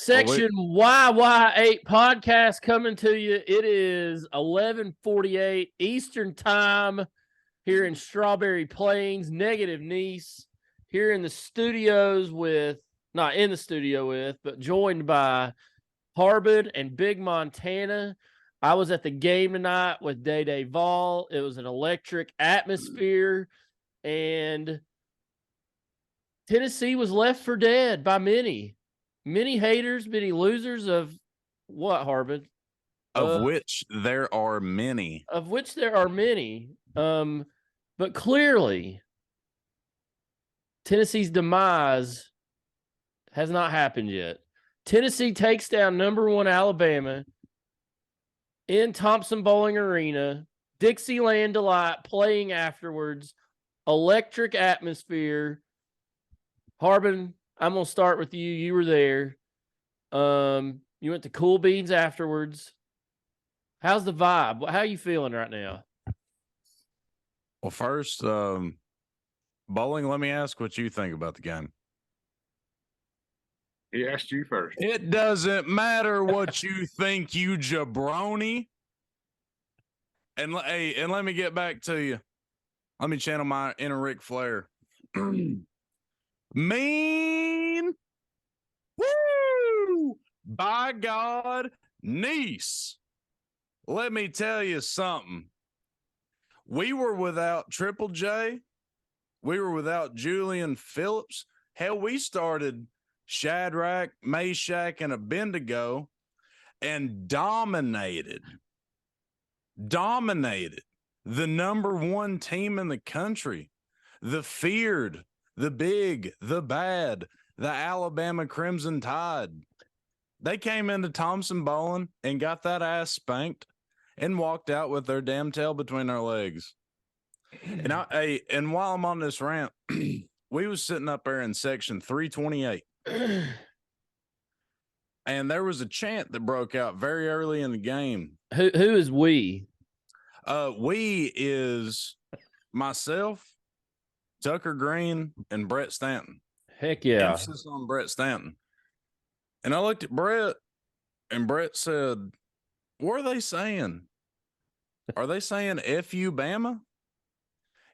Section YY8 podcast coming to you. It is 11:48 Eastern time here in Strawberry Plains, Negative Nease, here in the studios with, not in the studio with, but joined by Harb and Big Montana. I was at the game tonight with Day Vol. It was an electric atmosphere, and Tennessee was left for dead by many. Many haters, many losers of what, Harbin? Of which there are many. Of which there are many. But clearly, Tennessee's demise has not happened yet. Tennessee takes down #1 Alabama in Thompson Bowling Arena. Dixieland Delight playing afterwards. Electric atmosphere. Harbin, I'm going to start with you. You were there. You went to Cool Beans afterwards. How's the vibe? How are you feeling right now? Well, first, Bowling, let me ask what you think about the game. He asked you first. It doesn't matter what you think, you jabroni. And let me get back to you. Let me channel my inner Ric Flair. Mean. Woo! By God, Nease. Let me tell you something. We were without Triple J. We were without Julian Phillips. Hell, we started Shadrach, Meshach, and Abednego and dominated the #1 team in the country, the feared, the big, the bad, the Alabama Crimson Tide. They came into Thompson Bowling and got that ass spanked and walked out with their damn tail between their legs. And while I'm on this rant, we was sitting up there in section 328. And there was a chant that broke out very early in the game. Who is we? We is myself, Tucker Green, and Brett Stanton. Heck yeah. Emphasis on Brett Stanton. And I looked at Brett, and Brett said, what are they saying? Are they saying F you, Bama?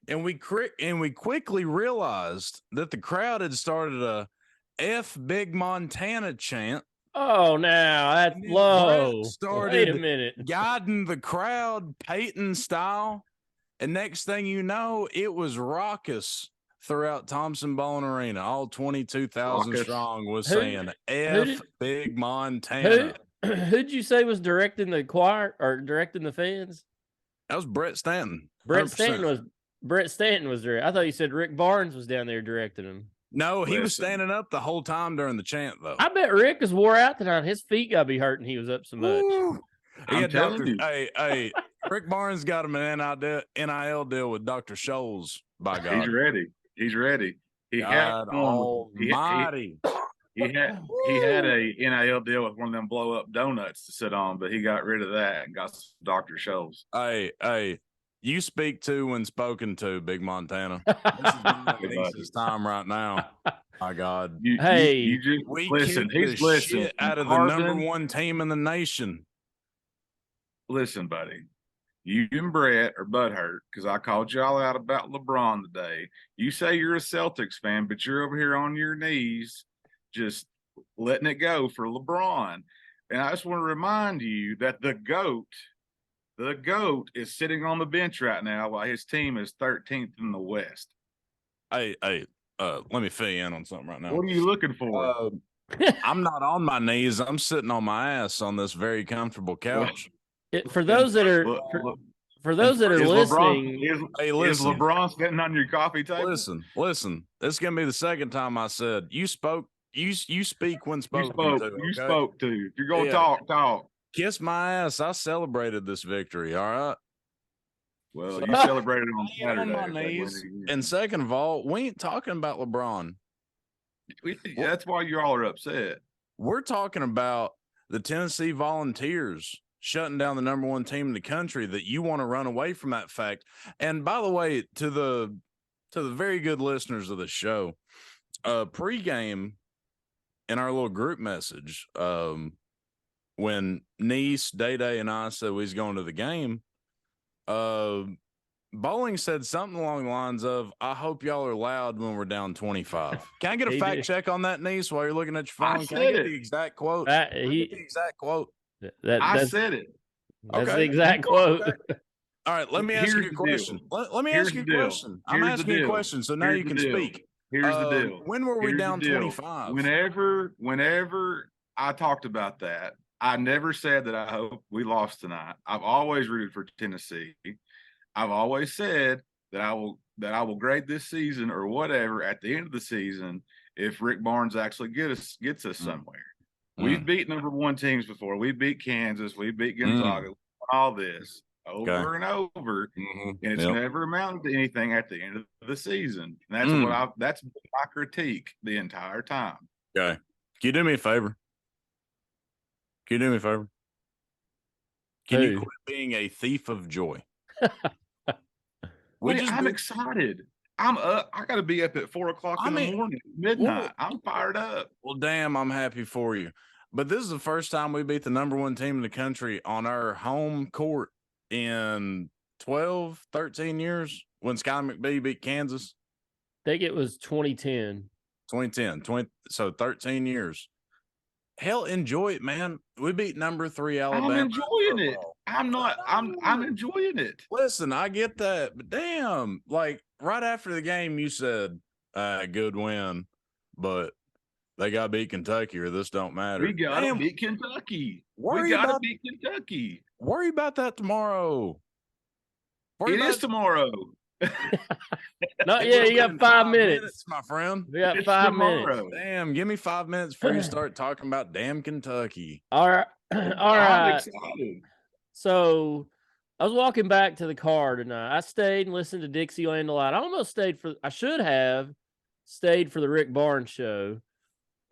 And we quickly realized that the crowd had started a F Big Montana chant. Oh, now that's low. Started Wait a minute. Guiding the crowd, Peyton style. And next thing you know, it was raucous throughout Thompson Bowling Arena. All 22,000 strong was saying F Big Montana. Who'd you say was directing the choir or directing the fans? That was Brett Stanton. 100%. Brett Stanton was there. I thought you said Rick Barnes was down there directing him. No, he was standing up the whole time during the chant, though. I bet Rick was wore out tonight. His feet got to be hurting. He was up so much. I'm telling you. Hey, Rick Barnes got him an NIL deal with Dr. Scholes, by God. He's ready. He had a NIL deal with one of them blow up donuts to sit on, but he got rid of that and got Dr. Scholes. Hey, you speak to when spoken to, Big Montana. This is his time right now. My God. You just listen. He's listening out of the #1 team in the nation. Listen, buddy. You and Brett are butthurt because I called y'all out about LeBron today. You say you're a Celtics fan, but you're over here on your knees just letting it go for LeBron. And I just want to remind you that the GOAT is sitting on the bench right now while his team is 13th in the West. Hey, let me fill you in on something right now. What are you looking for? I'm not on my knees. I'm sitting on my ass on this very comfortable couch. For those that are listening, is LeBron sitting on your coffee table? Listen. This is gonna be the second time I said you spoke. You speak when spoken to. You spoke to. If you're gonna talk. Kiss my ass. I celebrated this victory. All right. Well, you celebrated on Saturday. On my knees. And second of all, we ain't talking about LeBron. That's why you all are upset. We're talking about the Tennessee Volunteers shutting down the #1 team in the country, that you want to run away from that fact. And by the way, to the very good listeners of the show, pregame, in our little group message, when Nease, Day, and I said we was going to the game, Bowling said something along the lines of, I hope y'all are loud when we're down 25. Can I get a He fact did. check on that, Nease, while you're looking at your phone? Can I said get it. the exact quote? That, Can I get the exact quote? I that's said it. that's the Okay. exact quote. Okay. All right, let me ask Here's you a the question. deal. Let me Here's ask you a the deal. question. I'm Here's the asking you a deal. question, so now Here's you the can deal. speak. Here's the deal. When were we Here's the down deal. 25? Whenever I talked about that, I never said that I hope we lost tonight. I've always rooted for Tennessee. I've always said that I will grade this season or whatever at the end of the season if Rick Barnes actually gets us somewhere. We've beat number one teams before. We beat Kansas. We beat Gonzaga. All this over and over, and it's never amounted to anything at the end of the season. And that's my critique the entire time. Okay. Can you do me a favor? Can you quit being a thief of joy? I'm excited. I'm up. I got to be up at 4 o'clock in the morning, midnight. I'm fired up. Well, damn, I'm happy for you. But this is the first time we beat the number one team in the country on our home court in 12, 13 years when Skyler McBee beat Kansas. I think it was 2010. 2010. So 13 years. Hell, enjoy it, man. We beat number 3 Alabama. I'm enjoying it. I'm enjoying it. Listen, I get that, but damn, like right after the game, you said, good win, but they got to beat Kentucky or this don't matter. We got to beat Kentucky. We got to beat Kentucky. Worry about that tomorrow. It is tomorrow. Not yet. You got 5 minutes, my friend. We got 5 minutes. Damn, give me 5 minutes before you start talking about damn Kentucky. All right. All right. I'm excited. So I was walking back to the car tonight. I stayed and listened to Dixieland a lot. I should have stayed for the Rick Barnes show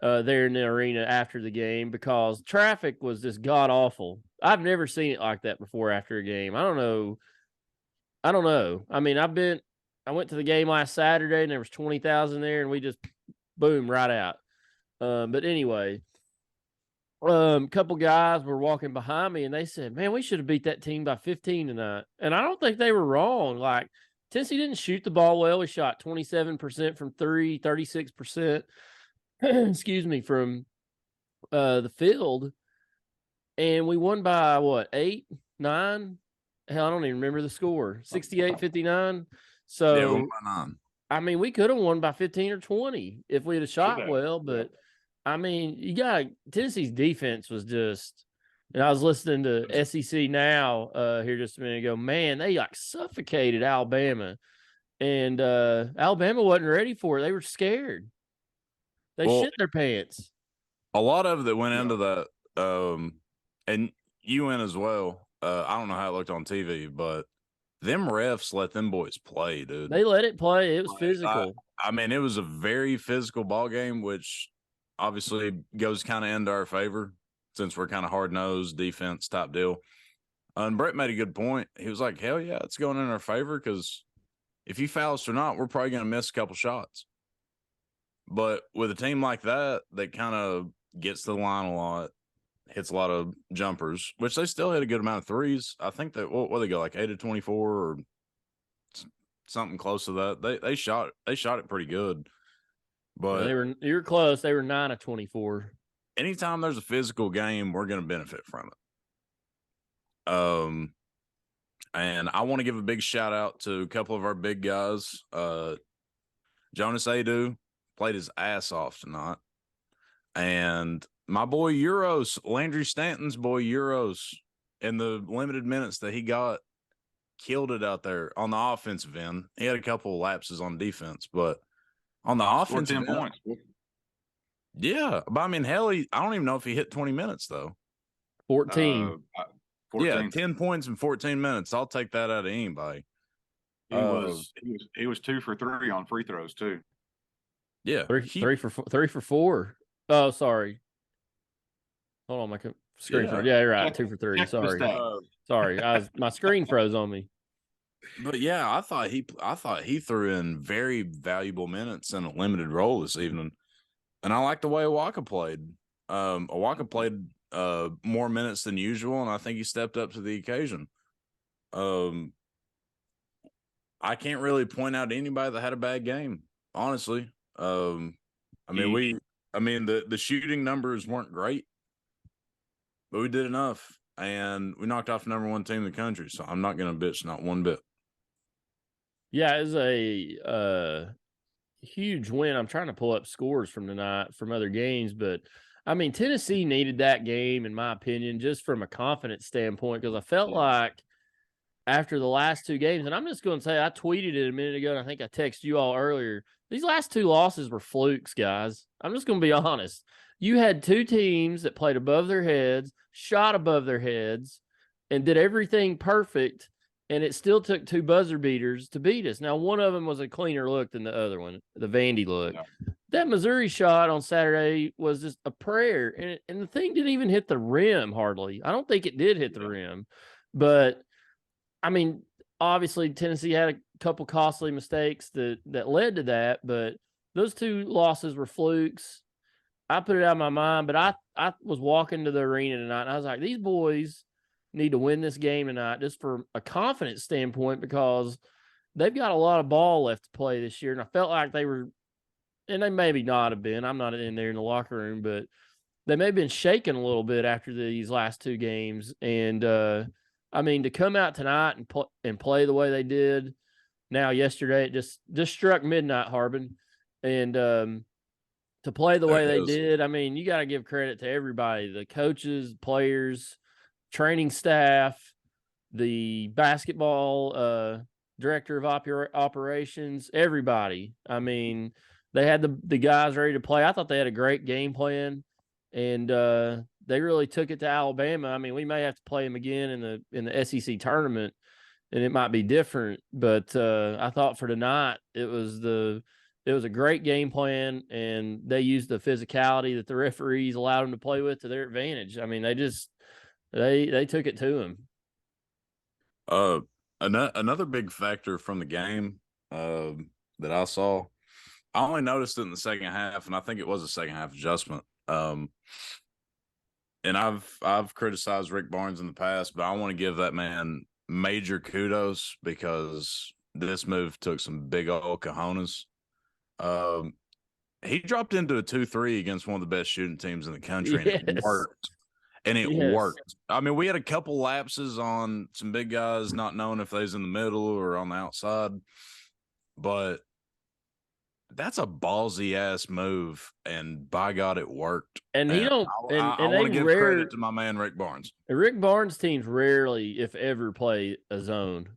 there in the arena after the game because traffic was just god awful. I've never seen it like that before after a game. I don't know. I mean, I went to the game last Saturday and there was 20,000 there and we just boom right out. But anyway, couple guys were walking behind me and they said, man, we should have beat that team by 15 tonight. And I don't think they were wrong. Like Tennessee didn't shoot the ball well. We shot 27% from three, 36%, excuse me, from the field. And we won by what, 8, 9? Hell, I don't even remember the score. 68-59. So yeah, we won by 9. I mean, we could have won by 15 or 20 if we'd have shot well, but I mean, Tennessee's defense was just, and I was listening to SEC Now here just a minute ago. Man, they like suffocated Alabama, and Alabama wasn't ready for it. They were scared. They shit their pants. A lot of that went into that, and you went as well. I don't know how it looked on TV, but them refs let them boys play, dude. They let it play. It was physical. I mean, it was a very physical ball game, which obviously goes kind of into our favor since we're kind of hard-nosed defense type deal. And Brett made a good point. He was like, hell yeah, it's going in our favor because if you foul us or not, we're probably going to miss a couple shots. But with a team like that kind of gets to the line a lot, hits a lot of jumpers, which they still hit a good amount of threes. I think that what they go like 8 of 24 or something close to that. They shot it pretty good. But you were close. They were 9 of 24. Anytime there's a physical game, we're going to benefit from it. And I want to give a big shout out to a couple of our big guys. Jonas Adu played his ass off tonight. And my boy Euros, Landry Stanton's boy Euros, in the limited minutes that he got, killed it out there on the offensive end. He had a couple of lapses on defense, but on the offensive end, points. Yeah. But I mean, hell, I don't even know if he hit 20 minutes, though. 14. 14. Yeah, 10 points in 14 minutes. I'll take that out of anybody. He was 2 for 3 on free throws, too. Yeah. 3 for 4. Oh, sorry. Hold on, my screen froze. Yeah, you're right. 2 for 3. Sorry. Sorry. My screen froze on me. But yeah, I thought he threw in very valuable minutes in a limited role this evening. And I like the way Awaka played. Awaka played more minutes than usual, and I think he stepped up to the occasion. I can't really point out anybody that had a bad game, honestly. The shooting numbers weren't great, but we did enough, and we knocked off the number one team in the country. So I'm not going to bitch, not one bit. Yeah, it was a huge win. I'm trying to pull up scores from tonight from other games, but I mean, Tennessee needed that game, in my opinion, just from a confidence standpoint, because I felt like after the last two games, and I'm just going to say, I tweeted it a minute ago, and I think I texted you all earlier. These last two losses were flukes, guys. I'm just going to be honest. You had two teams that played above their heads, shot above their heads, and did everything perfect, and it still took two buzzer beaters to beat us. Now, one of them was a cleaner look than the other one, the Vandy look. Yeah. That Missouri shot on Saturday was just a prayer, and the thing didn't even hit the rim hardly. I don't think it did hit the rim, but I mean, obviously Tennessee had a couple costly mistakes that led to that, but those two losses were flukes. I put it out of my mind, but I was walking to the arena tonight, and I was like, these boys need to win this game tonight just for a confidence standpoint, because they've got a lot of ball left to play this year, and I felt like they were, and they maybe not have been. I'm not in there in the locker room, but they may have been shaken a little bit after these last two games, and I mean, to come out tonight and play the way they did. Now, yesterday, it just struck midnight, Harbin, and to play the way they did, I mean, you got to give credit to everybody: the coaches, players, training staff, the basketball director of operations, everybody. I mean, they had the guys ready to play. I thought they had a great game plan, and they really took it to Alabama. I mean, we may have to play them again in the SEC tournament, and it might be different. But I thought for tonight, it was a great game plan, and they used the physicality that the referees allowed them to play with to their advantage. I mean, they took it to them. Another big factor from the game that I saw, I only noticed it in the second half, and I think it was a second half adjustment. And I've criticized Rick Barnes in the past, but I want to give that man major kudos, because this move took some big old cojones. He dropped into a 2-3 against one of the best shooting teams in the country, and it worked. And it worked. I mean, we had a couple lapses on some big guys not knowing if they was in the middle or on the outside, but that's a ballsy ass move, and by God, it worked. And I want to give credit to my man Rick Barnes. Rick Barnes teams rarely, if ever, play a zone.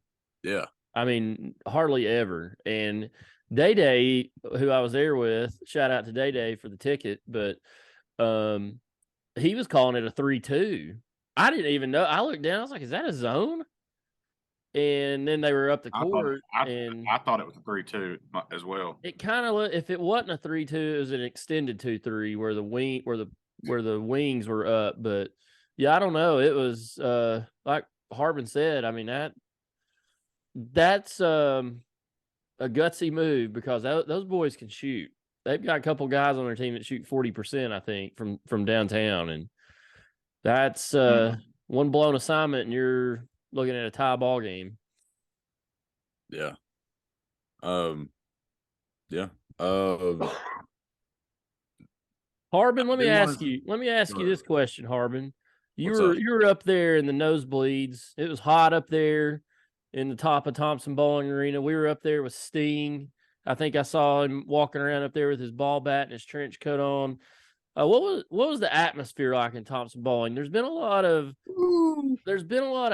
Yeah, I mean, hardly ever. And Day, who I was there with, shout out to Day for the ticket, but he was calling it a 3-2. I didn't even know. I looked down. I was like, "Is that a zone?" And then they were up the court, and I thought it was a 3-2 as well. It kind of, if it wasn't a 3-2, it was an extended 2-3 where the wings were up. But yeah, I don't know. It was like Harbin said. I mean, that's a gutsy move, because those boys can shoot. They've got a couple guys on their team that shoot 40%, I think, from downtown, and that's one blown assignment, and you're looking at a tie ball game. Yeah. Yeah. Harbin, let me ask you this question, Harbin. You were up there in the nosebleeds. It was hot up there in the top of Thompson Bowling Arena. We were up there with Sting. I think I saw him walking around up there with his ball bat and his trench coat on. What was the atmosphere like in Thompson Bowling? There's been a lot of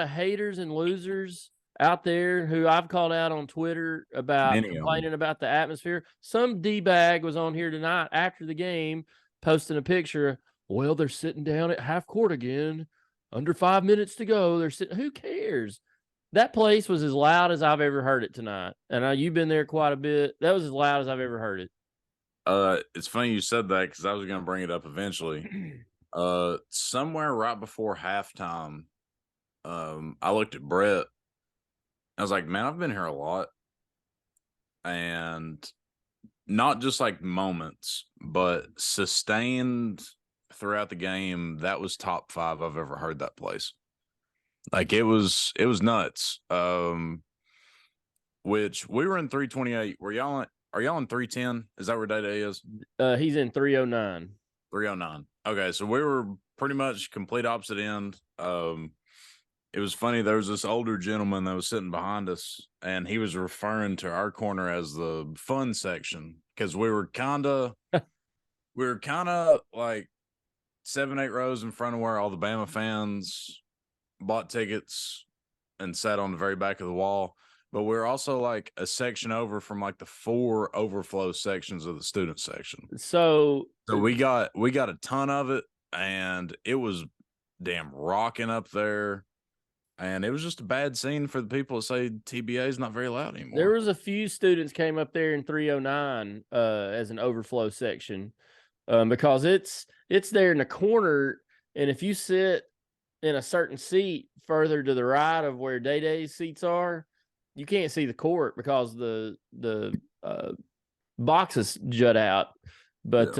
haters and losers out there who I've called out on Twitter about complaining about the atmosphere. Some D-bag was on here tonight after the game posting a picture. Well, they're sitting down at half court again. Under 5 minutes to go. They're sitting. Who cares? That place was as loud as I've ever heard it tonight. And you've been there quite a bit. That was as loud as I've ever heard it. It's funny you said that, because I was going to bring it up eventually. Somewhere right before halftime, I looked at Brett. I was like, man, I've been here a lot, and not just like moments, but sustained throughout the game. That was top 5 I've ever heard that place. Like it was nuts. Which we were in 328. Are y'all in 310? Is that where Day Day is? He's in 309. 309. Okay, so we were pretty much complete opposite end. It was funny. There was this older gentleman that was sitting behind us, and he was referring to our corner as the fun section because we were kind of like 7-8 rows in front of where all the Bama fans bought tickets and sat on the very back of the wall. But we're also like a section over from like the 4 overflow sections of the student section. So we got a ton of it, and it was damn rocking up there. And it was just a bad scene for the people that say TBA is not very loud anymore. There was a few students came up there in 309 as an overflow section because it's there in the corner, and if you sit in a certain seat further to the right of where Day Day's seats are, you can't see the court because the boxes jut out. But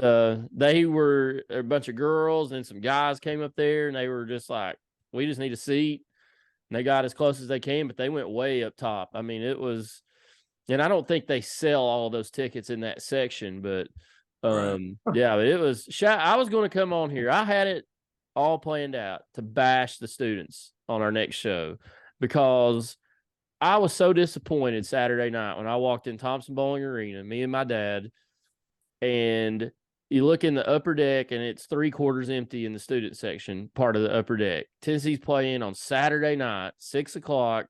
they were a bunch of girls and some guys came up there, and they were just like, we just need a seat. And they got as close as they can, but they went way up top. I mean, it was, and I don't think they sell all those tickets in that section, but yeah, but it was, I was going to come on here. I had it all planned out to bash the students on our next show because I was so disappointed Saturday night when I walked in Thompson Bowling Arena, me and my dad, and you look in the upper deck and it's 3/4 empty in the student section, part of the upper deck. Tennessee's playing on Saturday night, 6:00,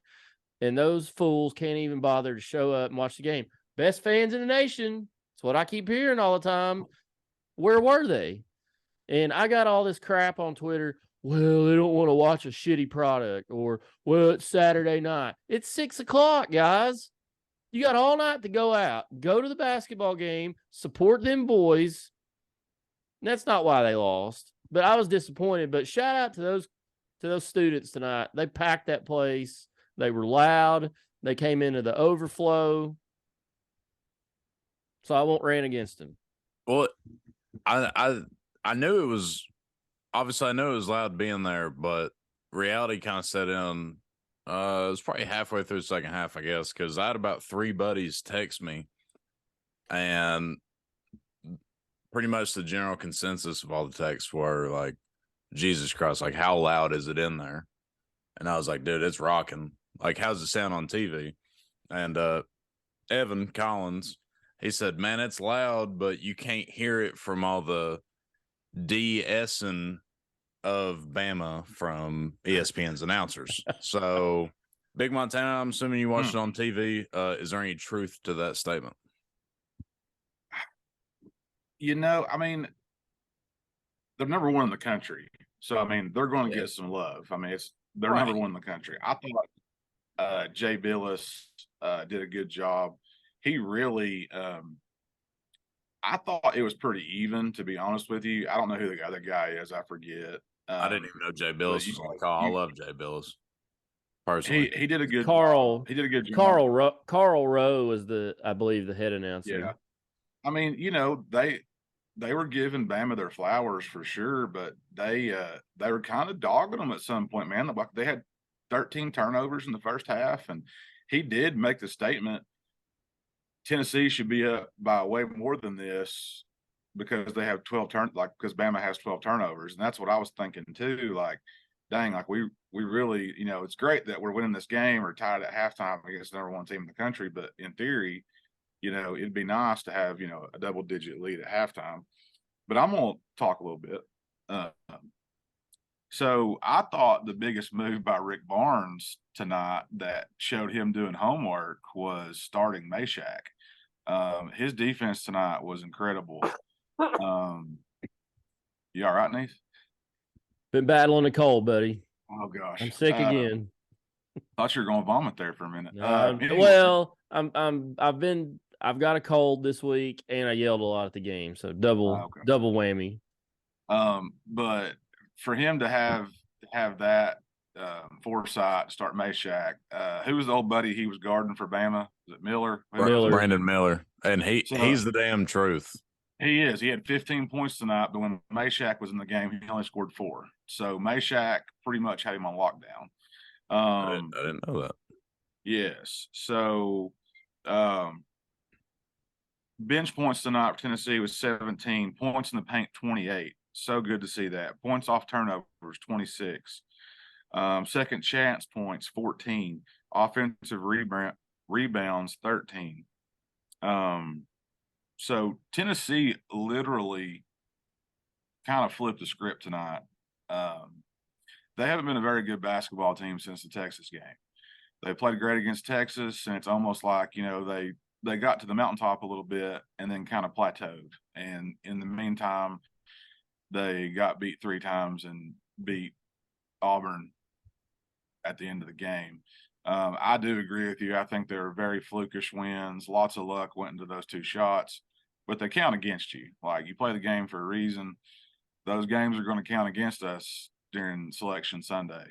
and those fools can't even bother to show up and watch the game. Best fans in the nation. That's what I keep hearing all the time. Where were they? And I got all this crap on Twitter. Well, they don't want to watch a shitty product, or, well, it's Saturday night. It's 6:00, guys. You got all night to go out, go to the basketball game, support them boys. And that's not why they lost, but I was disappointed. But shout out to those students tonight. They packed that place. They were loud. They came into the overflow. So I won't rant against them. Well, I knew it was, obviously I knew it was loud being there, but reality kind of set in. It was probably halfway through the second half, I guess, because I had about 3 buddies text me, and pretty much the general consensus of all the texts were like, Jesus Christ, like, how loud is it in there? And I was like, dude, it's rocking. Like, how's it sound on TV? And Evan Collins, he said, man, it's loud, but you can't hear it from all the de-essing of Bama from ESPN's announcers. So, Big Montana, I'm assuming you watched it on TV. Is there any truth to that statement? You know, I mean, they're number 1 in the country. So, I mean, they're going to get some love. I mean, they're number 1 in the country. I thought Jay Billis did a good job. He really, I thought it was pretty even, to be honest with you. I don't know who the other guy is. I forget. I didn't even know Jay Billis was on the call. I love Jay Billis. Personally, he did a good job. He did a good job. Carl Rowe was I believe, the head announcer. Yeah. I mean, you know, they were giving Bama their flowers for sure, but they were kind of dogging them at some point, man. They had 13 turnovers in the first half, and he did make the statement, Tennessee should be up by way more than this because they have 12 because Bama has 12 turnovers. And that's what I was thinking too. Like, dang, like we really, you know, it's great that we're winning this game or tied at halftime against the number 1 team in the country, but in theory, you know, it'd be nice to have, you know, a double-digit lead at halftime. But I'm going to talk a little bit. So I thought the biggest move by Rick Barnes tonight that showed him doing homework was starting Meshack. His defense tonight was incredible. You all right, Nease? Been battling a cold, buddy. Oh gosh, I'm sick again. Thought you were going to vomit there for a minute. Anyway. Well, I've got a cold this week, and I yelled a lot at the game, so double whammy. But for him to have that Forsythe, start Meshack. Who was the old buddy he was guarding for Bama? Was it Miller? Miller. Brandon Miller. And he's the damn truth. He is. He had 15 points tonight, but when Meshack was in the game, he only scored 4. So Meshack pretty much had him on lockdown. I didn't know that. Yes. So bench points tonight for Tennessee was 17. Points in the paint, 28. So good to see that. Points off turnovers, 26. Second chance points, 14. Offensive rebounds, 13. So Tennessee literally kind of flipped the script tonight. They haven't been a very good basketball team since the Texas game. They played great against Texas, and it's almost like, they got to the mountaintop a little bit and then kind of plateaued. And in the meantime, they got beat 3 times and beat Auburn at the end of the game. I do agree with you. I think they were very flukish wins. Lots of luck went into those 2 shots, but they count against you. Like, you play the game for a reason. Those games are going to count against us during Selection Sunday.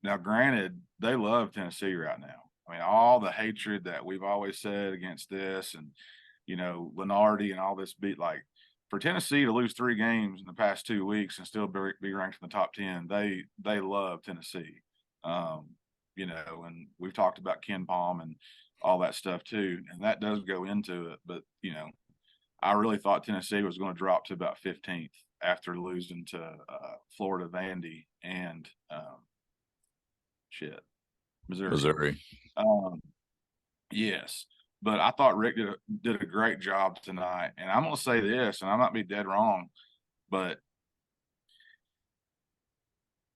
Now, granted, they love Tennessee right now. I mean, all the hatred that we've always said against this and, Lenardi and all this beat, like, for Tennessee to lose 3 games in the past 2 weeks and still be ranked in the top 10, they love Tennessee. And we've talked about Ken Palm and all that stuff too, and that does go into it. But, I really thought Tennessee was going to drop to about 15th after losing to Florida Vandy and Missouri. Yes. But I thought Rick did a great job tonight. And I'm going to say this, and I might be dead wrong, but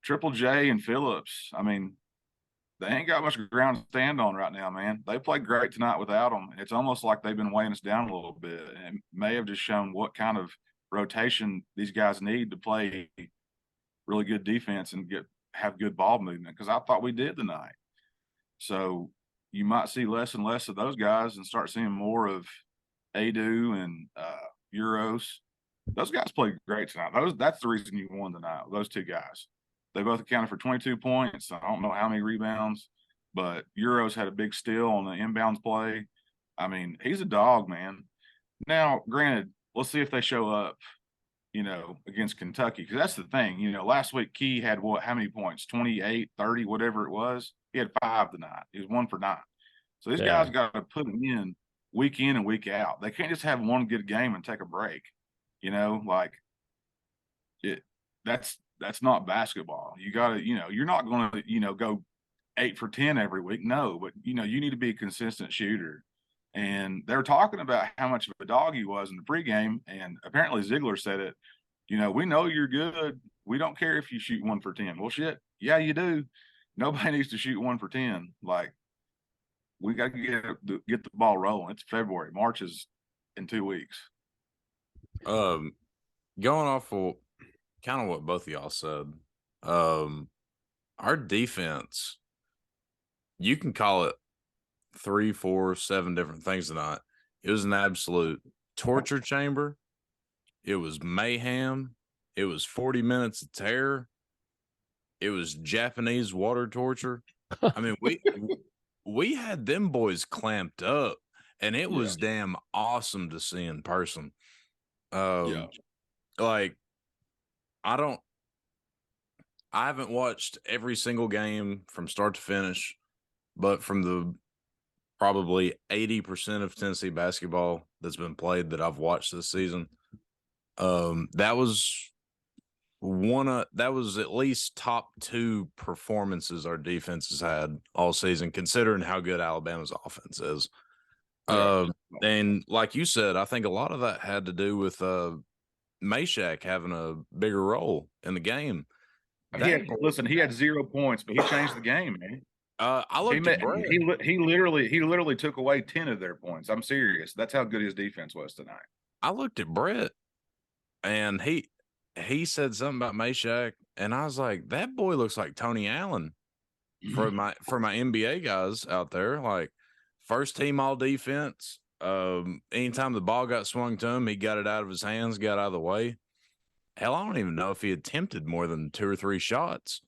Triple J and Phillips, I mean, they ain't got much ground to stand on right now, man. They played great tonight without them. It's almost like they've been weighing us down a little bit, and it may have just shown what kind of rotation these guys need to play really good defense and have good ball movement, because I thought we did tonight. So you might see less and less of those guys and start seeing more of Adu and Euros. Those guys played great tonight. That's the reason you won tonight, those 2 guys. They both accounted for 22 points. I don't know how many rebounds, but Euros had a big steal on the inbounds play. I mean, he's a dog, man. Now, granted, let's see if they show up, against Kentucky, because that's the thing. Last week Key had how many points? 28, 30, whatever it was. He had 5 tonight. He was 1 for 9. So these guys got to put them in and week out. They can't just have one good game and take a break. That's not basketball. You got to, you're not going to, go 8 for 10 every week. No, but you need to be a consistent shooter. And they're talking about how much of a dog he was in the pregame. And apparently Ziegler said it, we know you're good. We don't care if you shoot 1 for 10. Well, shit. Yeah, you do. Nobody needs to shoot 1 for 10. Like, we got to get the ball rolling. It's February. March is in 2 weeks. Going off of kind of what both of y'all said, our defense, you can call it 3, 4, 7 different things tonight. It was an absolute torture chamber. It was mayhem. It was 40 minutes of terror. It was Japanese water torture. I mean, we had them boys clamped up, and it was damn awesome to see in person. Like, I haven't watched every single game from start to finish, but from the probably 80% of Tennessee basketball that's been played that I've watched this season, that was at least top 2 performances our defense has had all season, considering how good Alabama's offense is. And like you said, I think a lot of that had to do with Meshack having a bigger role in the game. He had 0 points, but he changed the game, man. I looked at Brett. He literally took away 10 of their points. I'm serious. That's how good his defense was tonight. I looked at Brett, and he said something about Meshack, and I was like, that boy looks like Tony Allen for my NBA guys out there. Like, first team all defense. Anytime the ball got swung to him, he got it out of his hands, got out of the way. hell, I don't even know if he attempted more than 2 or 3 shots.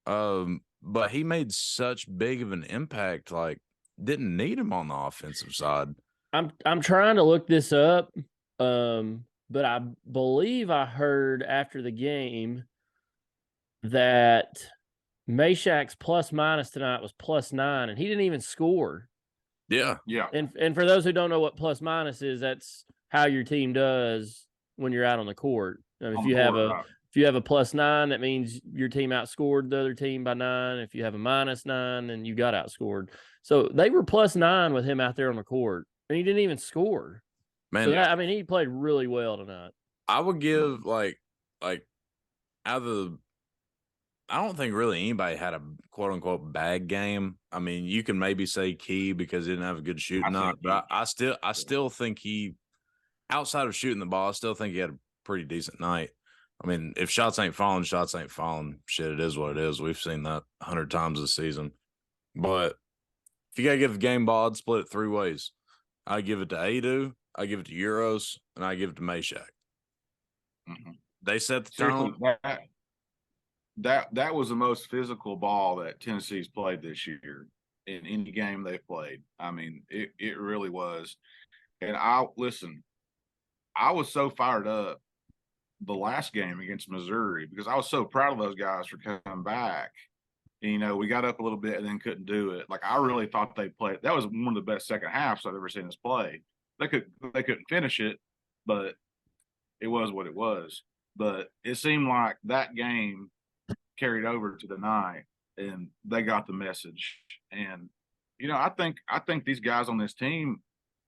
But he made such big of an impact, like didn't need him on the offensive side. I'm trying to look this up, but I believe I heard after the game that Meshack's plus minus tonight was +9, and he didn't even score. Yeah. And for those who don't know what plus minus is, that's how your team does when you're out on the court. If you have a +9, that means your team outscored the other team by 9. If you have a -9, then you got outscored. So they were +9 with him out there on the court, and he didn't even score. Man, so he played really well tonight. I would give like out of the, I don't think really anybody had a quote unquote bad game. I mean, you can maybe say Key because he didn't have a good shooting night, but I still think he, outside of shooting the ball, I still think he had a pretty decent night. I mean, if shots ain't falling, shots ain't falling. Shit, it is what it is. We've seen that 100 times this season. But if you got to give the game ball, I'd split it 3 ways. I give it to Adu, I give it to Euros, and I give it to Meshack. Mm-hmm. They set the tone. That was the most physical ball that Tennessee's played this year in any game they've played. I mean, it really was. And I was so fired up the last game against Missouri because I was so proud of those guys for coming back. And, we got up a little bit and then couldn't do it. Like, I really thought they played. That was one of the best second halves I've ever seen us play. They couldn't finish it, but it was what it was. But it seemed like that game carried over to the night, and they got the message. And I think these guys on this team,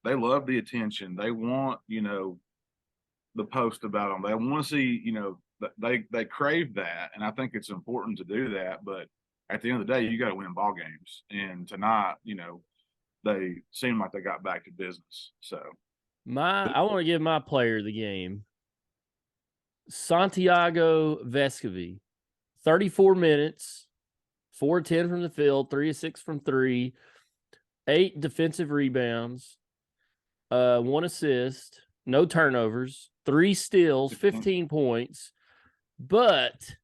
they love the attention. They want the post about them. They want to see they crave that, and I think it's important to do that. But at the end of the day, you got to win ball games. And tonight, they seemed like they got back to business. So I want to give my player of the game, Santiago Vescovi. 34 minutes, 4-10 from the field, 3-6 from 3, 8 defensive rebounds, 1 assist, no turnovers, 3 steals, 15 points. But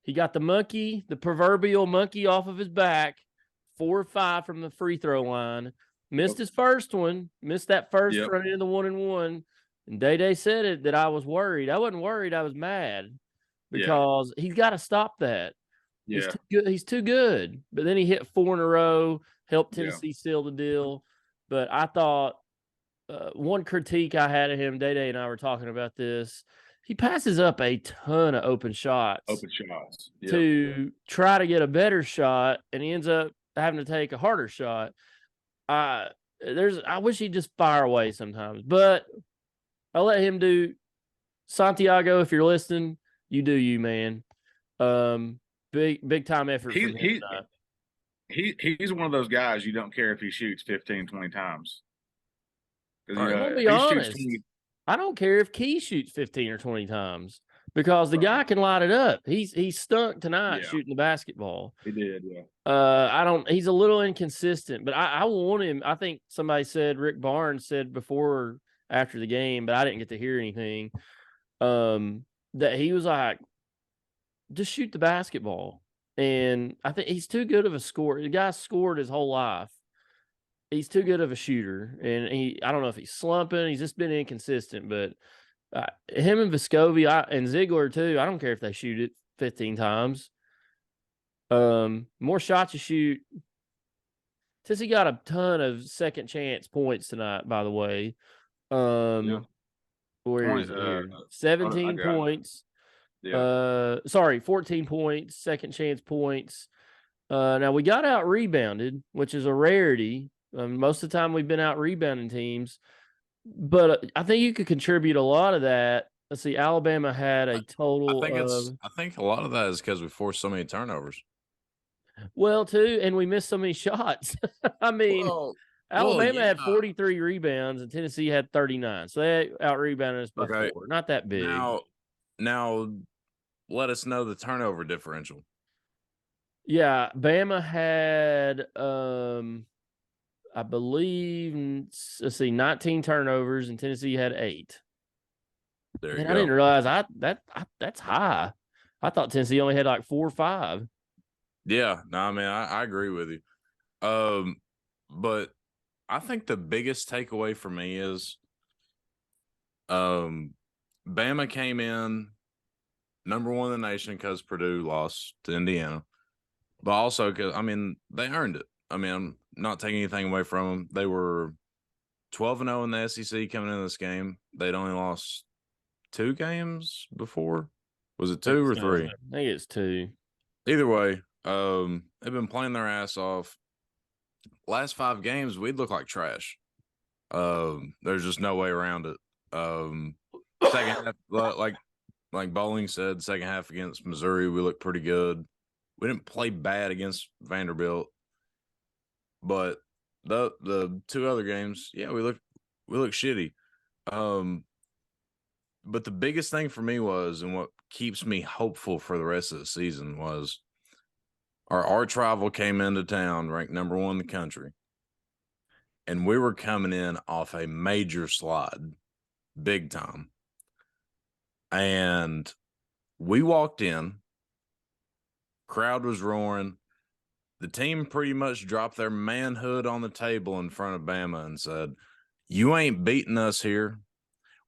he got the proverbial monkey off of his back, 4 or 5 from the free throw line. Missed his first one, missed that first run into the 1-and-1. And Day said it that I was worried. I wasn't worried, I was mad. Because he's got to stop that. Yeah. He's too good. But then he hit 4 in a row, helped Tennessee seal the deal. But I thought one critique I had of him, Day and I were talking about this, he passes up a ton of open shots. To try to get a better shot, and he ends up having to take a harder shot. I wish he'd just fire away sometimes. But I'll let him do. Santiago, if you're listening, you do you, man. Big time effort from him. He's one of those guys you don't care if he shoots 15, 20 times. I'll be honest. I don't care if Key shoots 15 or 20 times because the guy can light it up. He's stunk tonight shooting the basketball. He did, yeah. He's a little inconsistent, but I want him. I think somebody said, Rick Barnes said before or after the game, but I didn't get to hear anything. That he was like, just shoot the basketball. And I think he's too good of a scorer. The guy scored his whole life. He's too good of a shooter. And I don't know if he's slumping. He's just been inconsistent. But him and Vescovi and Ziegler, too, I don't care if they shoot it 15 times. More shots you shoot. Since he got a ton of second chance points tonight, by the way. Where is it here? 17 points. 14 points, second chance points. Now we got out rebounded, which is a rarity. Most of the time we've been out rebounding teams, but I think you could contribute a lot of that. Let's see, Alabama had a total I think a lot of that is because we forced so many turnovers. Well, too, and we missed so many shots. I mean, Alabama had 43 rebounds and Tennessee had 39. So they out-rebounded us by 4. Not that big. Now, let us know the turnover differential. Yeah, Bama had, I believe, 19 turnovers and Tennessee had 8. There Man, you I didn't go. realize that's high. I thought Tennessee only had like 4 or 5. Yeah, no, I mean, I agree with you. But I think the biggest takeaway for me is Bama came in number 1 in the nation because Purdue lost to Indiana, but also because, I mean, they earned it. I mean, I'm not taking anything away from them. They were 12-0 in the SEC coming into this game. They'd only lost 2 games before. Was it 2 or 3? I think it's 2. Either way, they've been playing their ass off. Last 5 games, we'd look like trash. There's just no way around it. Second half, like Bowling said, second half against Missouri, we looked pretty good. We didn't play bad against Vanderbilt, but the 2 other games, yeah, we look shitty. But the biggest thing for me was, and what keeps me hopeful for the rest of the season, was our arch rival came into town ranked number 1 in the country, and we were coming in off a major slide, big time. And we walked in, crowd was roaring. The team pretty much dropped their manhood on the table in front of Bama and said, "You ain't beating us here.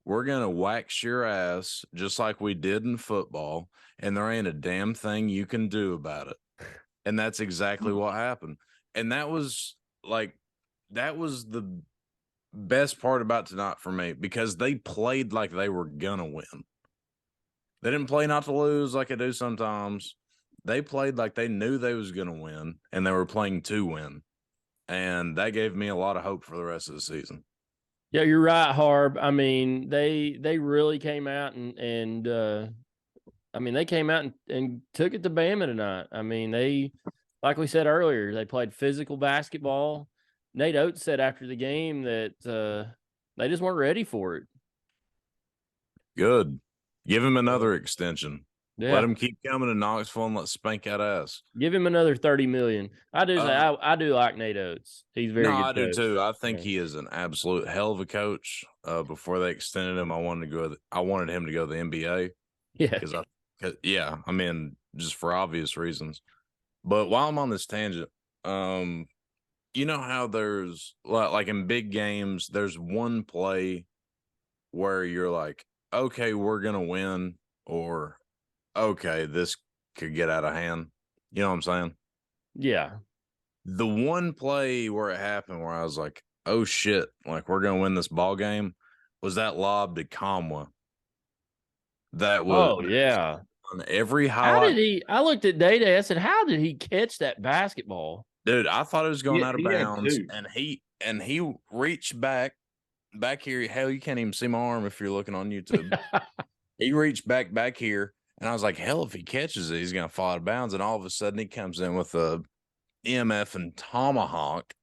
We're going to wax your ass just like we did in football, and there ain't a damn thing you can do about it." And that's exactly what happened. And that was the best part about tonight for me, because they played like they were going to win. They didn't play not to lose like I do sometimes. They played like they knew they was going to win, and they were playing to win. And that gave me a lot of hope for the rest of the season. Yeah, you're right, Harb. I mean, they really came out and I mean, they came out and took it to Bama tonight. I mean, they, like we said earlier, they played physical basketball. Nate Oates said after the game that they just weren't ready for it. Good. Give him another extension. Yeah. Let him keep coming to Knoxville and let's spank that ass. Give him another $30 million. I do. I do like Nate Oates. He's very good. I do coach. too. I think he is an absolute hell of a coach. Before they extended him, I wanted him to go to the NBA. Yeah, I mean, just for obvious reasons. But while I'm on this tangent, you know how there's like in big games, there's one play where you're like, okay, we're gonna win, or okay, this could get out of hand. You know what I'm saying? Yeah. The one play where it happened where I was like, oh shit, like we're gonna win this ball game, was that lob to Kamwa. That was yeah. on every How highlight. did he? I looked at Day. I said, how did he catch that basketball? Dude, I thought it was going out of bounds, had and he reached back here. Hell, you can't even see my arm if you're looking on YouTube. He reached back here, and I was like, hell, if he catches it, he's gonna fall out of bounds. And all of a sudden, he comes in with a EMF and tomahawk.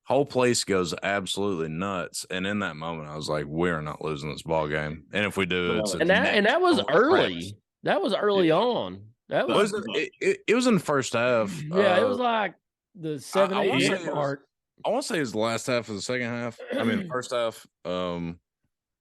Whole place goes absolutely nuts. And in that moment, I was like, we're not losing this ball game. And if we do, it's that was early. That was early on. That was it was in the first half. Yeah, it was like the 7-8 part. I want to say it was the last half of the second half. I mean, first half.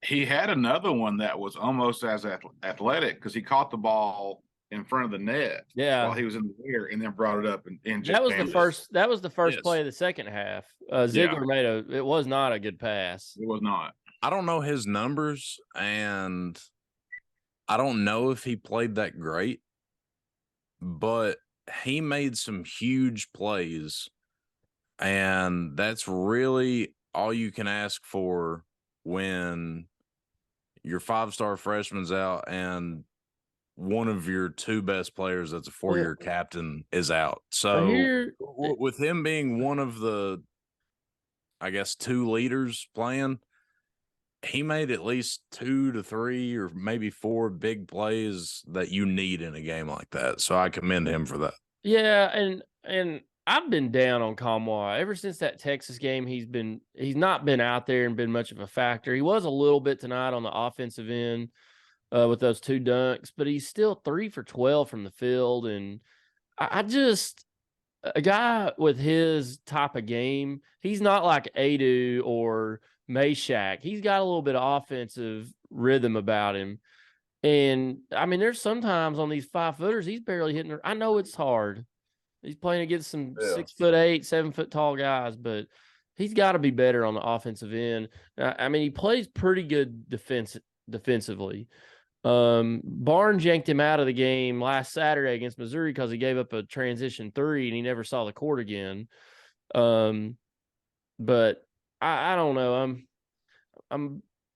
He had another one that was almost as athletic because he caught the ball in front of the net while he was in the air and then brought it up and that was the first play of the second half. Ziegler made it was not a good pass. It was not. I don't know his numbers, and I don't know if he played that great, but he made some huge plays, and that's really all you can ask for when your 5-star freshman's out and one of your 2 best players that's a 4-year captain is out. So with him being one of the, I guess, 2 leaders playing, he made at least 2 to 3 or maybe 4 big plays that you need in a game like that. So I commend him for that. Yeah, and I've been down on Kamwa ever since that Texas game. He's not been out there and been much of a factor. He was a little bit tonight on the offensive end with those 2 dunks, but he's still 3 for 12 from the field. And I just, a guy with his type of game, he's not like Adu or Meshack. He's got a little bit of offensive rhythm about him. And I mean, there's sometimes on these 5-footers, he's barely hitting. I know it's hard. He's playing against some 6'8", 7-foot tall guys, but he's got to be better on the offensive end. I mean, he plays pretty good defensively. Barnes yanked him out of the game last Saturday against Missouri because he gave up a transition 3 and he never saw the court again. But I don't know.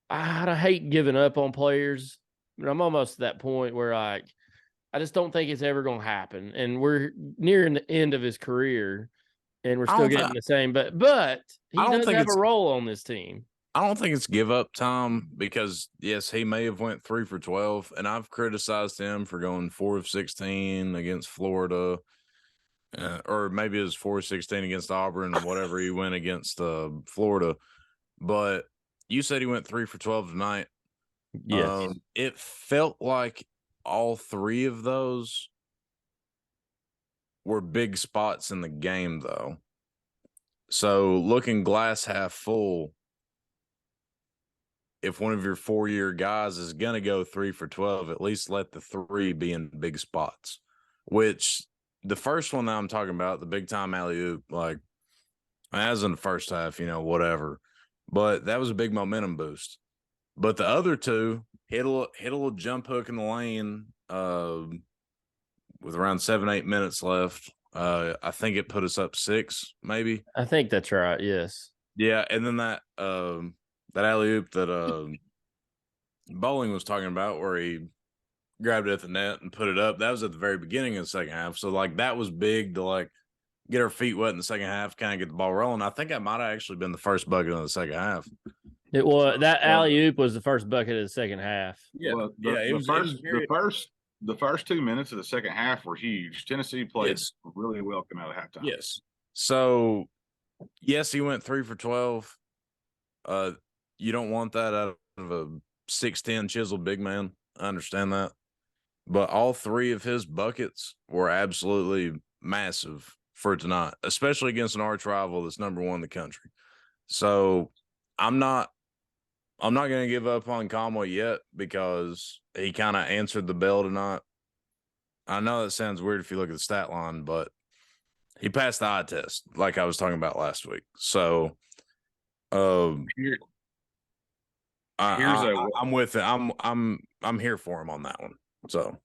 I hate giving up on players, but I'm almost to that point where I just don't think it's ever going to happen. And we're nearing the end of his career, and we're still getting the same. But he does have a role on this team. I don't think it's give up time because, yes, he may have went 3 for 12, and I've criticized him for going 4 of 16 against Florida, or maybe it was 4 of 16 against Auburn and whatever he went against Florida. But you said he went 3 for 12 tonight. Yes. It felt like all 3 of those were big spots in the game, though. So looking glass half full, if one of your 4-year guys is going to go 3 for 12, at least let the 3 be in big spots, which the first one that I'm talking about, the big time alley-oop, like, as in the first half, whatever. But that was a big momentum boost. But the other 2 hit a little jump hook in the lane with around 7-8 minutes left. I think it put us up 6, maybe. I think that's right. Yes. Yeah, and then that alley-oop that Bowling was talking about where he grabbed it at the net and put it up, that was at the very beginning of the second half. So, like, that was big to, like, get our feet wet in the second half, kind of get the ball rolling. I think that might have actually been the first bucket of the second half. It was. That alley-oop was the first bucket of the second half. Yeah, well, the first 2 minutes of the second half were huge. Tennessee played really well coming out of halftime. Yes. So, yes, he went 3 for 12. You don't want that out of a 6'10" chiseled big man. I understand that. But all 3 of his buckets were absolutely massive for tonight, especially against an arch rival that's number 1 in the country. So I'm not going to give up on Conway yet because he kind of answered the bell tonight. I know that sounds weird if you look at the stat line, but he passed the eye test like I was talking about last week. So I'm with it. I'm here for him on that one. So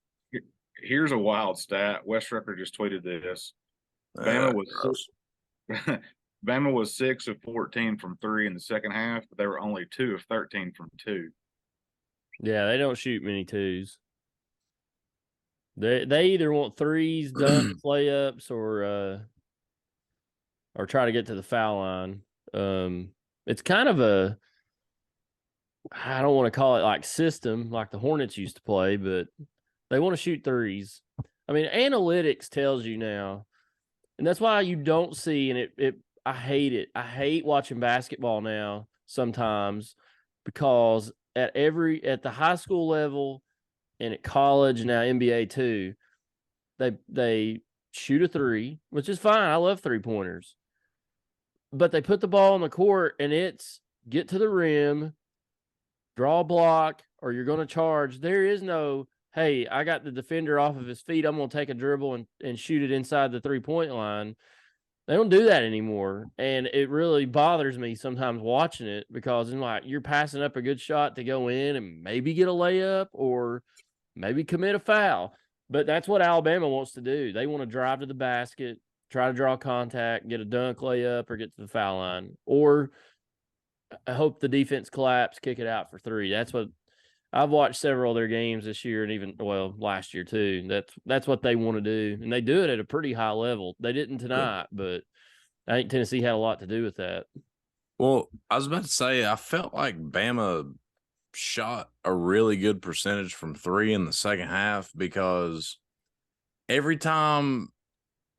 here's a wild stat. Wes Rucker just tweeted this. Bama was 6 of 14 from 3 in the second half, but they were only 2 of 13 from 2. Yeah, they don't shoot many 2s. They either want 3s, dunks, layups, or try to get to the foul line. It's kind of a, I don't want to call it like system like the Hornets used to play, but they want to shoot 3s. I mean, analytics tells you now, and that's why you don't see, and I hate it. I hate watching basketball now sometimes because at the high school level and at college, now NBA too, they shoot a 3, which is fine. I love 3-pointers. But they put the ball on the court and it's get to the rim, draw a block, or you're going to charge. There is no, hey, I got the defender off of his feet. I'm going to take a dribble and shoot it inside the 3-point line. They don't do that anymore. And it really bothers me sometimes watching it because I'm like, you're passing up a good shot to go in and maybe get a layup or maybe commit a foul. But that's what Alabama wants to do. They want to drive to the basket, try to draw contact, get a dunk, layup, or get to the foul line. Or I hope the defense collapse, kick it out for 3. That's what I've watched several of their games this year and even last year too. That's what they want to do. And they do it at a pretty high level. They didn't tonight, but I think Tennessee had a lot to do with that. Well, I was about to say, I felt like Bama shot a really good percentage from 3 in the second half because every time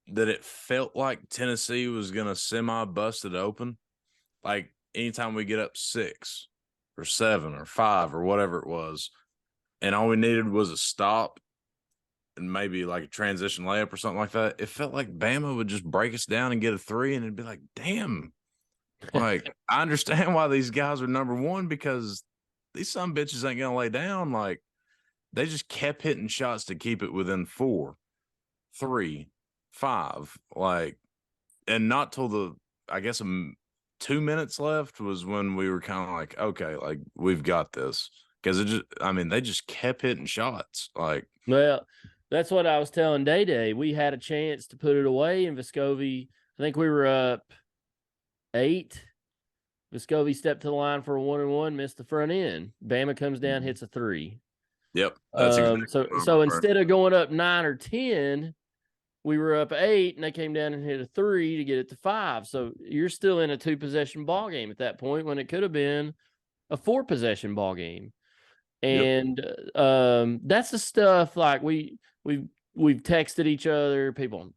that it felt like Tennessee was going to semi-bust it open, like anytime we get up 6 or 7 or 5 or whatever it was, and all we needed was a stop and maybe like a transition layup or something like that, it felt like Bama would just break us down and get a 3, and it'd be like, damn. Like, I understand why these guys are number 1 because these some bitches ain't gonna lay down. Like they just kept hitting shots to keep it within 4, 3, 5, like, and not till I guess 2 minutes left was when we were kind of like, okay, like we've got this, because they just kept hitting shots. Like, well, that's what I was telling Day Day. We had a chance to put it away, and Vescovi, I think we were up 8. Vescovi stepped to the line for a 1-and-1, missed the front end. Bama comes down, hits a 3. yep, that's exactly so instead of going up 9 or 10, we were up 8, and they came down and hit a 3 to get it to 5. So you're still in a 2-possession ball game at that point when it could have been a 4-possession ball game. And that's the stuff like we've texted each other, people on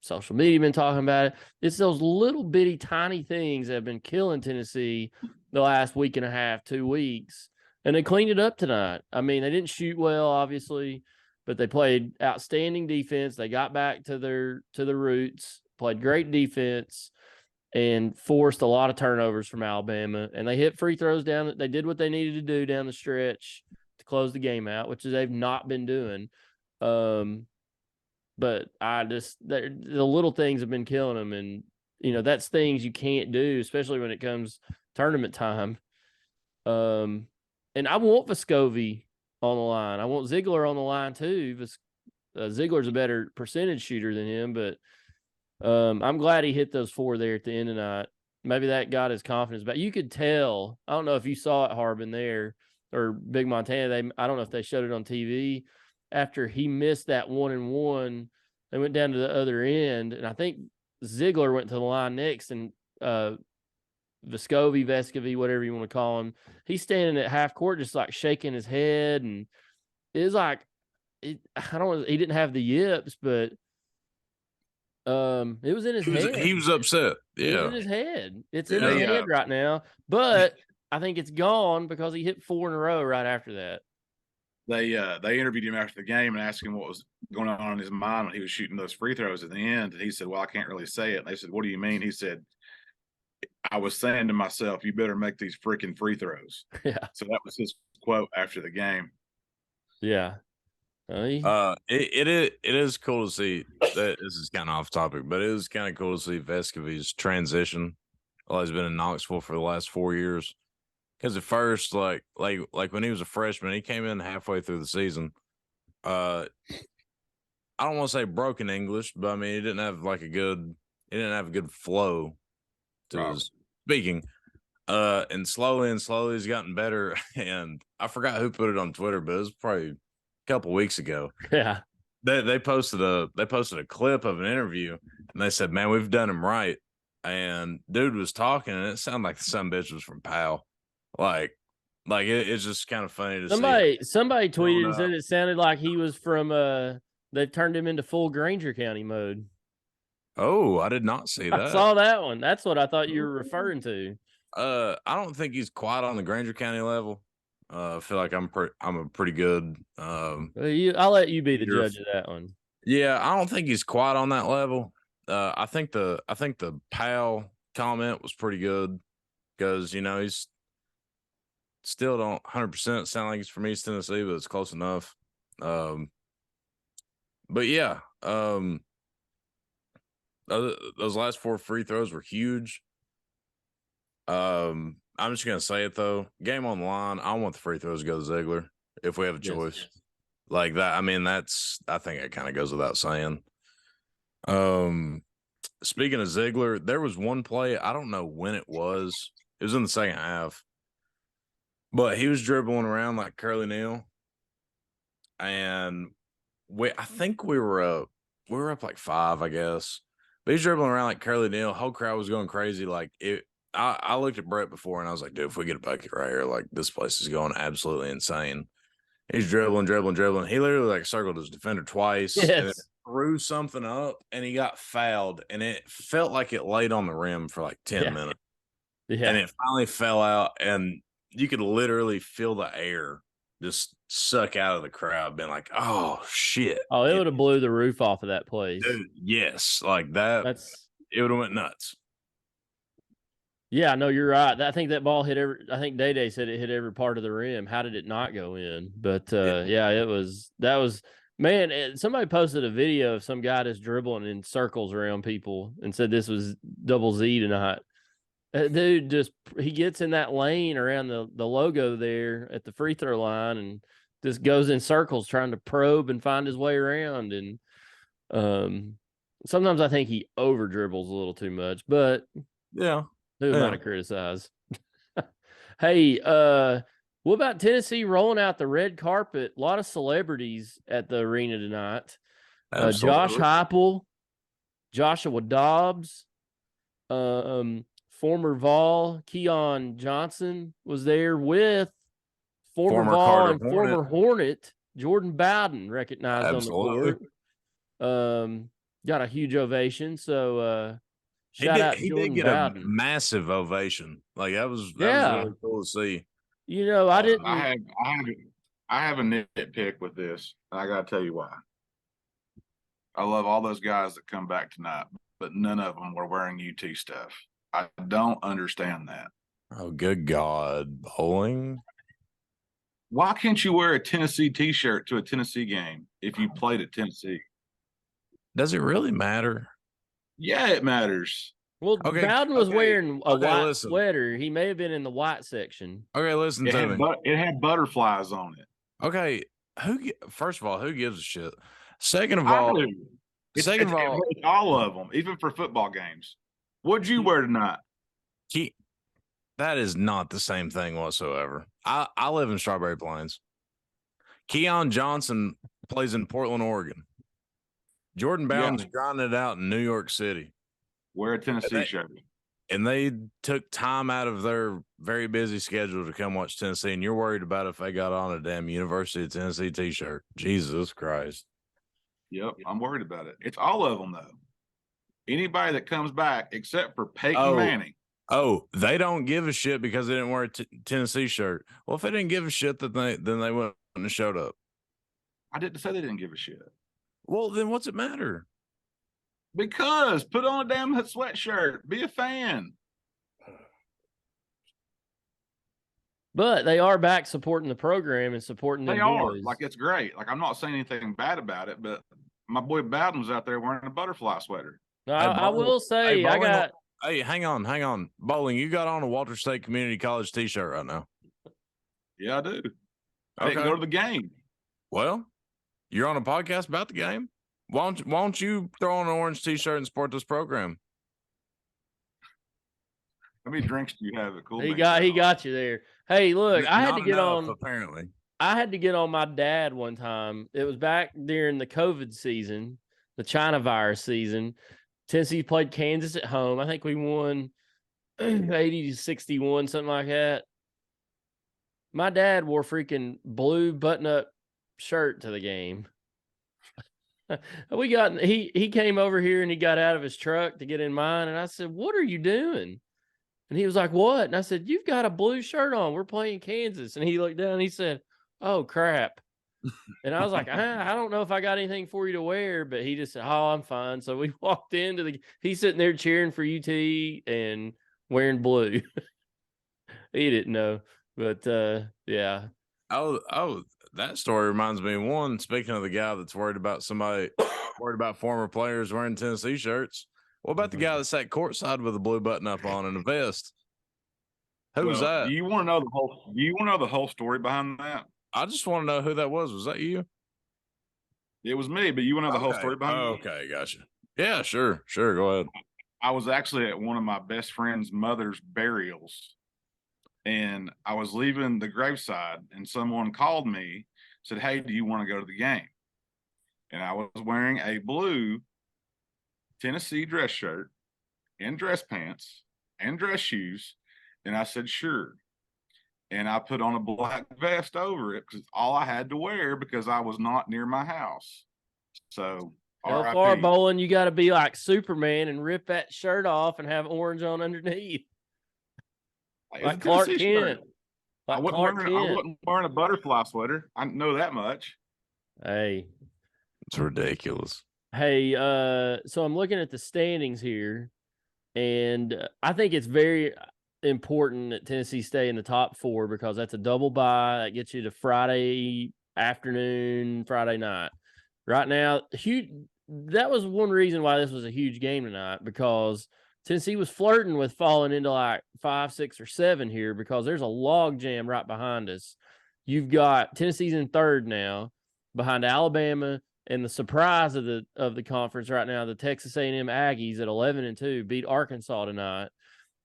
social media been talking about it. It's those little bitty tiny things that have been killing Tennessee the last week and a half, 2 weeks. And they cleaned it up tonight. I mean, they didn't shoot well, obviously, but they played outstanding defense. They got back to their roots, played great defense, and forced a lot of turnovers from Alabama. And they hit free throws down. They did what they needed to do down the stretch to close the game out, which they've not been doing. But the little things have been killing them. And, that's things you can't do, especially when it comes tournament time. And I want Vescovi on the line. I want Ziegler on the line too. Ziegler's a better percentage shooter than him, but I'm glad he hit those 4 there at the end of the night. Maybe that got his confidence back. You could tell. I don't know if you saw it, Harbin, there, or Big Montana. I don't know if they showed it on TV. After he missed that 1-and-1, they went down to the other end, and I think Ziegler went to the line next, and Vescovi, whatever you want to call him, he's standing at half court just like shaking his head, and it was like he didn't have the yips, but it was in his head. He was upset. Yeah. It was in his head. It's in his head right now. But I think it's gone because he hit 4 in a row right after that. They interviewed him after the game and asked him what was going on in his mind when he was shooting those free throws at the end. And he said, well, I can't really say it. And they said, what do you mean? He said, I was saying to myself, you better make these freaking free throws. Yeah. So that was his quote after the game. Yeah. It is cool to see that. This is kind of off topic, but it is kind of cool to see Vescovi's transition. Well, he's been in Knoxville for the last 4 years. Because at first, like when he was a freshman, he came in halfway through the season. I don't want to say broken English, but I mean he didn't have a good flow to his speaking. And slowly he's gotten better. And I forgot who put it on Twitter, but it was probably a couple weeks ago. Yeah. They posted a clip of an interview, and they said, man, we've done him right. And dude was talking, and it sounded like the son bitch was from Powell. It's just kind of funny to see. Somebody tweeted and said it sounded like he was from they've turned him into full Granger County mode. Oh, I did not see that. I saw that one. That's what I thought you were referring to. I don't think he's quite on the Granger County level. I feel like I'm a pretty good. I'll let you be the judge of that one. Yeah, I don't think he's quite on that level. I think the Powell comment was pretty good because he's still don't 100% sound like he's from East Tennessee, but it's close enough. But yeah, those last 4 free throws were huge. I'm just gonna say it though. Game on the line. I want the free throws to go to Ziegler if we have a choice. Yes. Like that. I mean, I think it kind of goes without saying. Speaking of Ziegler, there was one play. I don't know when it was. It was in the second half. But he was dribbling around like Curly Neal, and I think we were up like 5, I guess. But he's dribbling around like Curly Neal. Whole crowd was going crazy. Like I looked at Brett before, and I was like, dude, if we get a bucket right here, like this place is going absolutely insane. He's dribbling. He literally circled his defender twice. Yes. And threw something up, and he got fouled, and it felt like it laid on the rim for like 10 minutes. Yeah. And it finally fell out, and you could literally feel the air just suck out of the crowd, being like, oh, shit. Oh, it would have blew the roof off of that place. Dude, yes. Like that. It would have went nuts. Yeah, no, you're right. I think that ball hit I think Day said it hit every part of the rim. How did it not go in? But yeah, that was man. Somebody posted a video of some guy just dribbling in circles around people and said this was double Z tonight. Dude, he gets in that lane around the logo there at the free throw line and just goes in circles trying to probe and find his way around. And sometimes I think he over dribbles a little too much, but Yeah. who am I to criticize? Hey, what about Tennessee rolling out the red carpet? A lot of celebrities at the arena tonight. Josh Heupel, Joshua Dobbs, former Vol Keon Johnson was there with former Vol Carter and former Hornet Jordan Bowden recognized on the court. Got a huge ovation. So shout out he Jordan did get Bowden. a massive ovation. Like that was really cool to see. You know, I didn't. I have a nitpick with this. And I got to tell you why. I love all those guys that come back tonight, but none of them were wearing UT stuff. I don't understand that. Oh, good God. Bowling? Why can't you wear a Tennessee T-shirt to a Tennessee game if you played at Tennessee? Does it really matter? Yeah, it matters. Well, Bowden was wearing a white sweater. He may have been in the white section. Okay, listen to me. It had butterflies on it. Okay, first of all, who gives a shit? Second of all, it's all of them, even for football games. What'd you wear tonight? That is not the same thing whatsoever. I live in Strawberry Plains. Keon Johnson plays in Portland, Oregon. Jordan Bowden's grinding it out in New York City. Wear a Tennessee shirt. And they took time out of their very busy schedule to come watch Tennessee, and you're worried about if they got on a damn University of Tennessee T-shirt. Jesus Christ. Yep, I'm worried about it. It's all of them, though. Anybody that comes back except for Peyton Manning. Oh, they don't give a shit because they didn't wear a Tennessee shirt. Well, if they didn't give a shit, then they wouldn't have showed up. I didn't say they didn't give a shit. Well, then what's it matter? Because put on a damn sweatshirt. Be a fan. But they are back supporting the program and supporting the boys. Like, it's great. Like, I'm not saying anything bad about it, but my boy Bowden was out there wearing a butterfly sweater. No, I will say, Hey, hang on. Bowling, you got on a Walter State Community College T-shirt right now. Yeah, I do. I didn't go to the game. Well, you're on a podcast about the game. Why don't you throw on an orange T-shirt and support this program? How many drinks do you have at Cool? He got you there. Hey, look, I had to get on. Apparently, I had to get on my dad one time. It was back during the COVID season, the China virus season. Tennessee played Kansas at home. I think we won 80-61, something like that. My dad wore freaking blue button-up shirt to the game. He came over here and he got out of his truck to get in mine, and I said, "What are you doing?" And he was like, "What?" And I said, "You've got a blue shirt on. We're playing Kansas." And he looked down and he said, "Oh, crap." And I was like, I don't know if I got anything for you to wear, but he just said, "Oh, I'm fine." So we walked into he's sitting there cheering for UT and wearing blue. He didn't know, but yeah. Oh, that story reminds me of one. Speaking of the guy that's worried about former players wearing Tennessee shirts. What about the guy that sat courtside with a blue button up on and a vest? Who was that? Do you want to know the whole story behind that? I just want to know who that was. Was that you? It was me, but you want to know the whole story behind it? Okay, gotcha. Yeah, sure. Go ahead. I was actually at one of my best friend's mother's burials, and I was leaving the graveside, and someone called me, said, "Hey, do you want to go to the game?" And I was wearing a blue Tennessee dress shirt and dress pants and dress shoes, and I said, "Sure." And I put on a black vest over it because it's all I had to wear because I was not near my house. So, how far, Bowling, you got to be like Superman and rip that shirt off and have orange on underneath. Like Clark Kent. I wasn't wearing a butterfly sweater. I know that much. Hey. It's ridiculous. Hey, so I'm looking at the standings here, and I think it's very important that Tennessee stay in the top 4 because that's a double bye that gets you to Friday afternoon, Friday night. Right now, that was one reason why this was a huge game tonight, because Tennessee was flirting with falling into like 5, 6, or 7 here because there's a log jam right behind us. You've got Tennessee's in 3rd now, behind Alabama, and the surprise of the conference right now, the Texas A&M Aggies at 11-2 beat Arkansas tonight.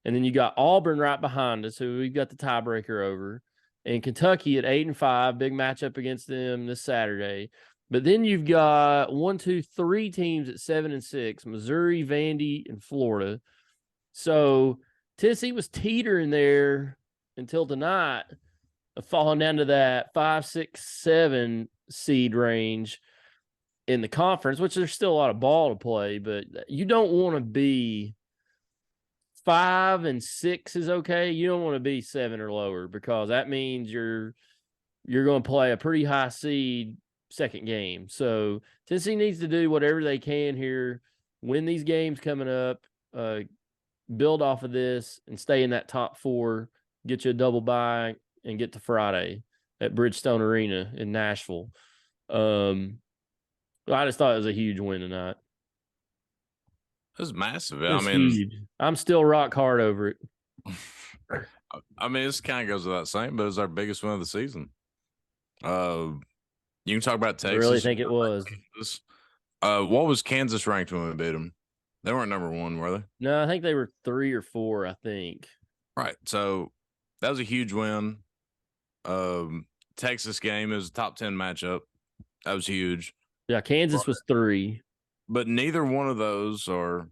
And then you got Auburn right behind us, who we've got the tiebreaker over, and Kentucky at 8-5, big matchup against them this Saturday. But then you've got 3 teams at 7-6, Missouri, Vandy, and Florida. So Tennessee was teetering there until tonight, falling down to that 5, 6, 7 seed range in the conference, which there's still a lot of ball to play, but you don't want to be 5 and 6 is okay. You don't want to be 7 or lower, because that means you're going to play a pretty high seed second game. So Tennessee needs to do whatever they can here, win these games coming up, build off of this, and stay in that top 4, get you a double bye, and get to Friday at Bridgestone Arena in Nashville. I just thought it was a huge win tonight. It was massive. It's huge. I'm still rock hard over it. I mean, this kind of goes without saying, but it was our biggest win of the season. You can talk about Texas. I really think it was. What was Kansas ranked when we beat them? They weren't number 1, were they? No, I think they were 3 or 4, I think. Right. So that was a huge win. Texas game is a top 10 matchup. That was huge. Yeah, Kansas was 3. But neither one of those are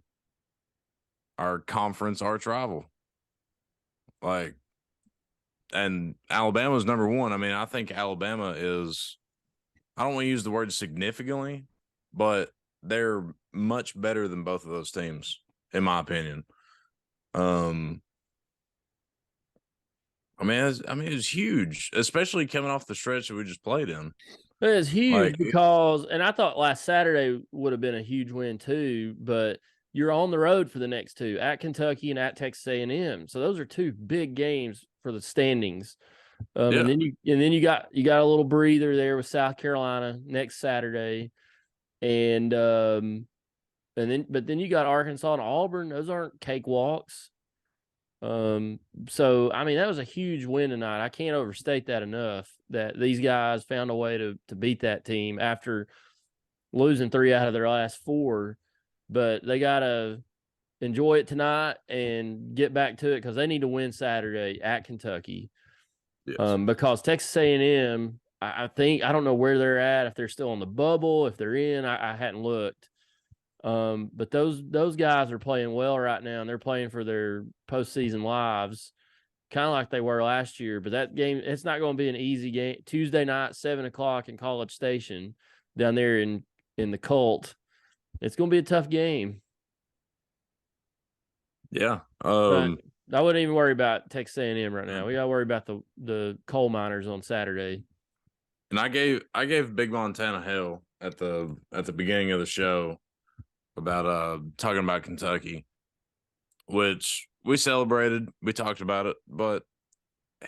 our conference arch rival. Like, and Alabama's number 1. I mean, I think Alabama is, I don't want to use the word significantly, but they're much better than both of those teams, in my opinion. I mean, it was huge, especially coming off the stretch that we just played in. It was huge because, and I thought last Saturday would have been a huge win too, but you're on the road for the next 2, at Kentucky and at Texas A&M. So those are 2 big games for the standings. And then you got a little breather there with South Carolina next Saturday, and then you got Arkansas and Auburn. Those aren't cakewalks. So I mean, that was a huge win tonight. I can't overstate that enough, that these guys found a way to beat that team after losing 3 out of their last 4. But they gotta enjoy it tonight and get back to it, because they need to win Saturday at Kentucky. Yes. Because Texas A&M, I think, I don't know where they're at, if they're still on the bubble, if they're in, I hadn't looked. But those guys are playing well right now, and they're playing for their postseason lives, kind of like they were last year. But that game, it's not going to be an easy game. Tuesday night, 7:00 in College Station, down there in the Colt. It's going to be a tough game. Yeah. I wouldn't even worry about Texas A&M right now. We got to worry about the coal miners on Saturday. And I gave Big Montana hell at the beginning of the show about talking about Kentucky, which we celebrated. We talked about it, but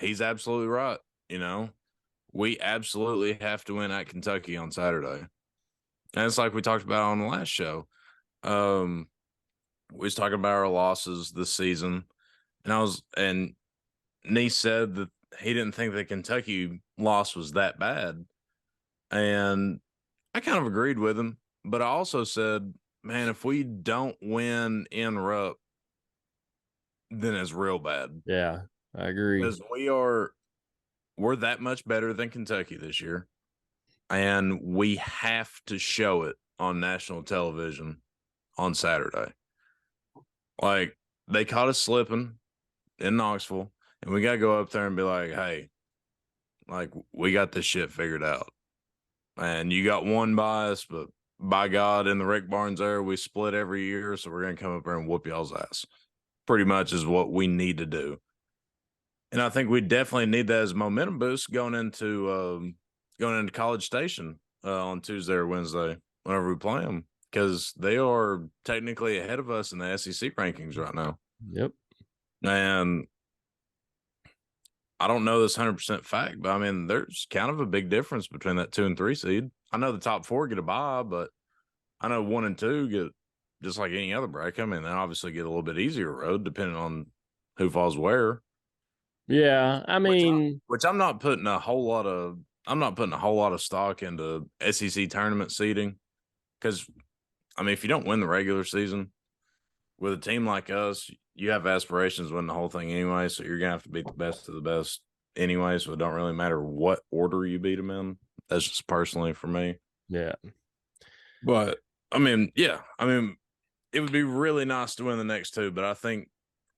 he's absolutely right. You know, we absolutely have to win at Kentucky on Saturday. And it's like we talked about on the last show. We was talking about our losses this season, and Nease said that he didn't think the Kentucky loss was that bad. And I kind of agreed with him, but I also said, man, if we don't win in Rupp, then it's real bad. Yeah, I agree. Because we're that much better than Kentucky this year, and we have to show it on national television on Saturday. Like, they caught us slipping in Knoxville, and we got to go up there and be like, hey, like, we got this shit figured out. And you got one bias, but by God, in the Rick Barnes era, we split every year, so we're going to come up there and whoop y'all's ass. Pretty much is what we need to do. And I think we definitely need that as a momentum boost going into College Station on Tuesday or Wednesday whenever we play them, because they are technically ahead of us in the SEC rankings right now. Yep. And I don't know this 100% fact, but I mean, there's kind of a big difference between that 2 and 3 seed. I know the top 4 get a bye, but I know 1 and 2 get just like any other bracket. I mean, they obviously get a little bit easier road depending on who falls where. Yeah, I mean, which I'm not putting a whole lot of stock into SEC tournament seeding, because I mean, if you don't win the regular season with a team like us, you have aspirations to win the whole thing anyway. So you're gonna have to beat the best of the best anyway. So it don't really matter what order you beat them in. That's just personally for me. yeah. But I mean, yeah, I mean, it would be really nice to win the next 2, but I think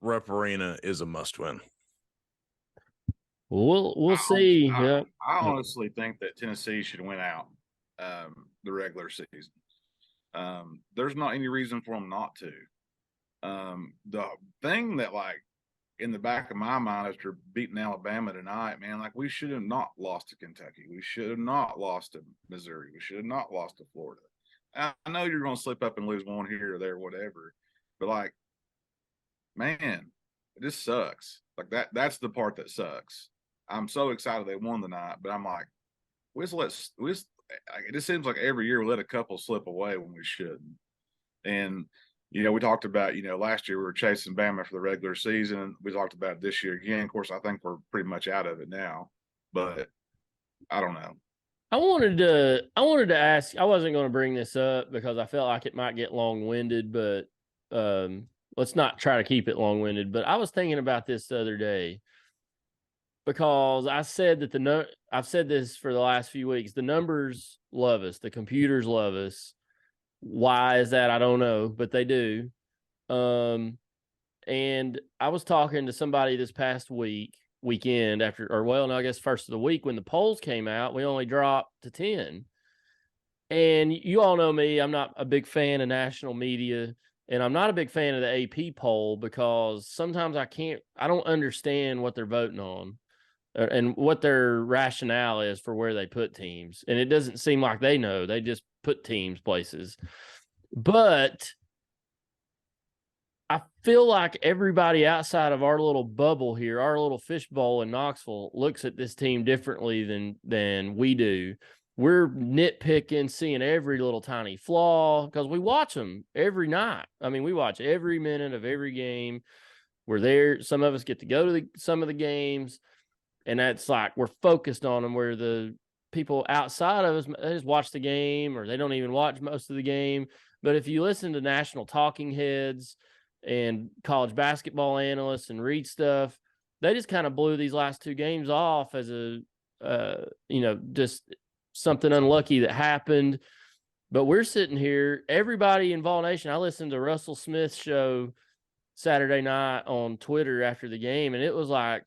Rupp Arena is a must win. We'll see. Yeah. I honestly think that Tennessee should win out the regular season. There's not any reason for them not to. The thing that, like, in the back of my mind after beating Alabama tonight, man, like, we should have not lost to Kentucky. We should have not lost to Missouri. We should have not lost to Florida. I know you're going to slip up and lose one here or there, whatever, but, like, man, it just sucks. Like, that's the part that sucks. I'm so excited they won tonight, but I'm like, it just seems like every year we let a couple slip away when we shouldn't. And, you know, we talked about, you know, last year we were chasing Bama for the regular season. We talked about it this year again. Of course, I think we're pretty much out of it now, but I don't know. I wanted to ask, I wasn't going to bring this up because I felt like it might get long-winded, but let's not try to keep it long-winded. But I was thinking about this the other day because I said that I've said this for the last few weeks. The numbers love us. The computers love us. Why is that? I don't know, but they do. And I was talking to somebody this past weekend I guess first of the week when the polls came out, we only dropped to 10. And you all know me, I'm not a big fan of national media, and I'm not a big fan of the AP poll because sometimes I don't understand what they're voting on and what their rationale is for where they put teams. And it doesn't seem like they know. They just put teams places. But I feel like everybody outside of our little bubble here, our little fishbowl in Knoxville, looks at this team differently than we do. We're nitpicking, seeing every little tiny flaw because we watch them every night. I mean, we watch every minute of every game. We're there. Some of us get to go to some of the games, and that's like we're focused on them, where the people outside of us, they just watch the game or they don't even watch most of the game. But if you listen to national talking heads and college basketball analysts and read stuff, they just kind of blew these last 2 games off as just something unlucky that happened. But we're sitting here, everybody in Vol Nation. I listened to Russell Smith's show Saturday night on Twitter after the game, and it was like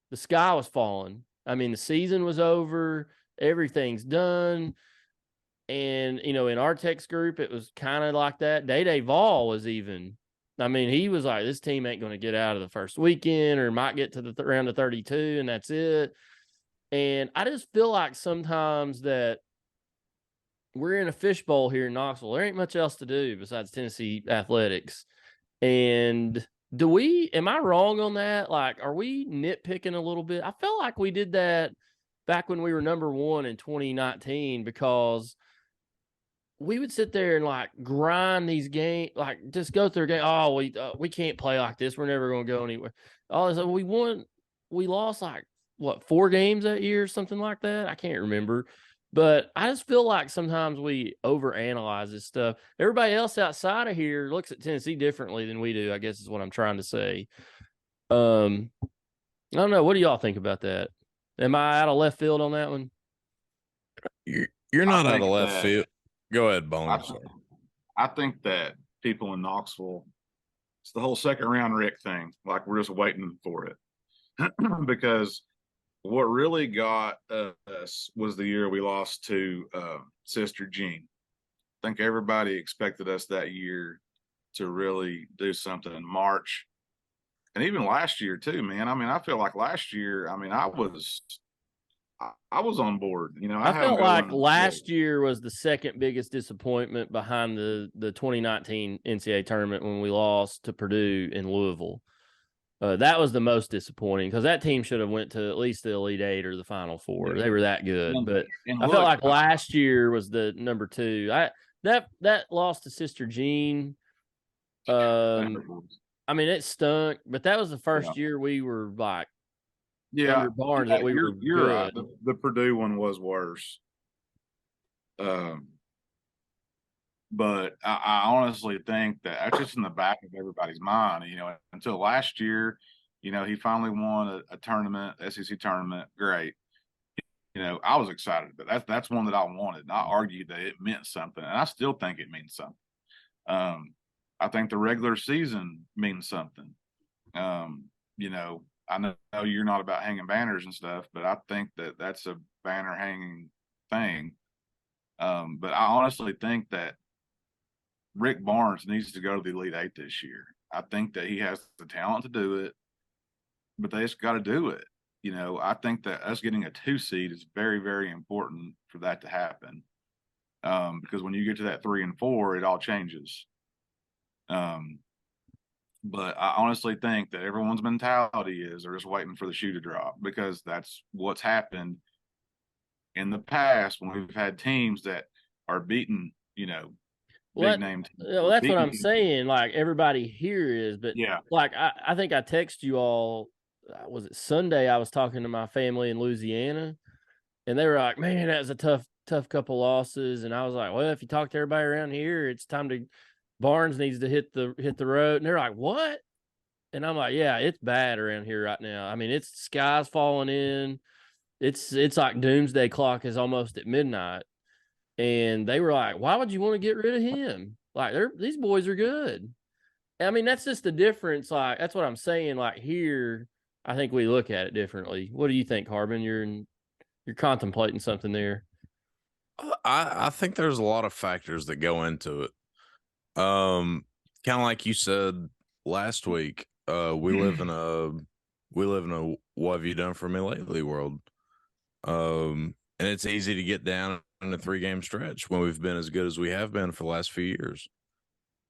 the sky was falling. I mean, the season was over. Everything's done. And, in our text group, it was kind of like that. Day Vol was even. I mean, he was like, this team ain't going to get out of the first weekend or might get to the round of 32, and that's it. And I just feel like sometimes that we're in a fishbowl here in Knoxville. There ain't much else to do besides Tennessee athletics. And am I wrong on that? Like, are we nitpicking a little bit? I felt like we did that back when we were number 1 in 2019 because we would sit there and like grind these games, like just go through a game. Oh, we can't play like this. We're never going to go anywhere. We lost like 4 games that year, something like that. I can't remember, but I just feel like sometimes we overanalyze this stuff. Everybody else outside of here looks at Tennessee differently than we do, I guess is what I'm trying to say. I don't know. What do y'all think about that? Am I out of left field on that one? You're not out of left field. Go ahead, Bones. I think that people in Knoxville, it's the whole second round Rick thing. Like, we're just waiting for it. Because what really got us was the year we lost to Sister Jean. I think everybody expected us that year to really do something in March. And even last year too, man. I mean, I feel like last year, I mean, I was on board. I felt like last year was the second biggest disappointment behind the 2019 NCAA tournament when we lost to Purdue in Louisville. That was the most disappointing because that team should have went to at least the Elite Eight or the Final Four. Yeah. They were that good. But And I felt look, like last year was the number 2. That loss to Sister Jean. I mean, it stunk, but that was the first year we were like under Barnes that we were you're good. right. The Purdue one was worse. But I honestly think that that's just in the back of everybody's mind. Until last year, he finally won a tournament, SEC tournament. Great. I was excited, but that's one that I wanted. And I argued that it meant something, and I still think it means something. I think the regular season means something. I know you're not about hanging banners and stuff, but I think that that's a banner hanging thing. But I honestly think that Rick Barnes needs to go to the Elite Eight this year. I think that he has the talent to do it, but they just got to do it. I think that us getting a 2 seed is very, very important for that to happen. Because when you get to that 3 and 4, it all changes. But I honestly think that everyone's mentality is they're just waiting for the shoe to drop, because that's what's happened in the past when we've had teams that are beating, big name teams. Well, that's what I'm saying. Like, everybody here is, but yeah, like I think I text you all. Was it Sunday? I was talking to my family in Louisiana, and they were like, "Man, that was a tough couple losses." And I was like, "Well, if you talk to everybody around here, it's time to Barnes needs to hit the road." And they're like, "What?" And I'm like, "Yeah, it's bad around here right now. I mean, it's sky's falling in. It's like doomsday clock is almost at midnight." And they were like, "Why would you want to get rid of him? Like, these boys are good." I mean, that's just the difference. Like, that's what I'm saying. Like, here, I think we look at it differently. What do you think, Harbin? You're contemplating something there. I think there's a lot of factors that go into it. Kind of like you said last week, we live in a what have you done for me lately world. And it's easy to get down in a 3-game stretch when we've been as good as we have been for the last few years.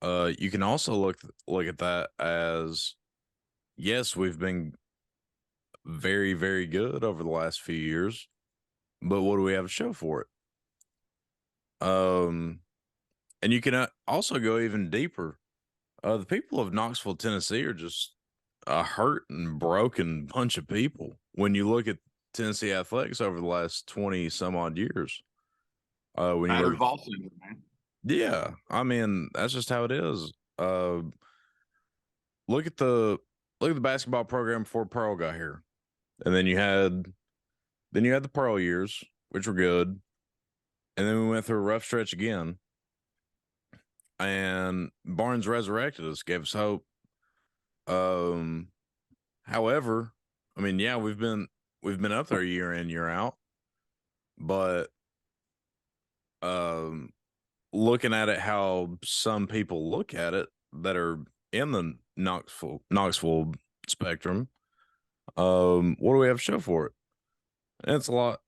You can also look at that as, yes, we've been very, very good over the last few years, but what do we have to show for it? And you can also go even deeper. The people of Knoxville, Tennessee are just a hurt and broken bunch of people when you look at Tennessee athletics over the last 20 some odd years. When you look Vols, man. Yeah, I mean, that's just how it is. Look at the basketball program before Pearl got here. And then you had the Pearl years, which were good. And then we went through a rough stretch again. And Barnes resurrected us, gave us hope. However, I mean, yeah, we've been up there year in, year out. But looking at it how some people look at it that are in the Knoxville spectrum, what do we have to show for it? And it's a lot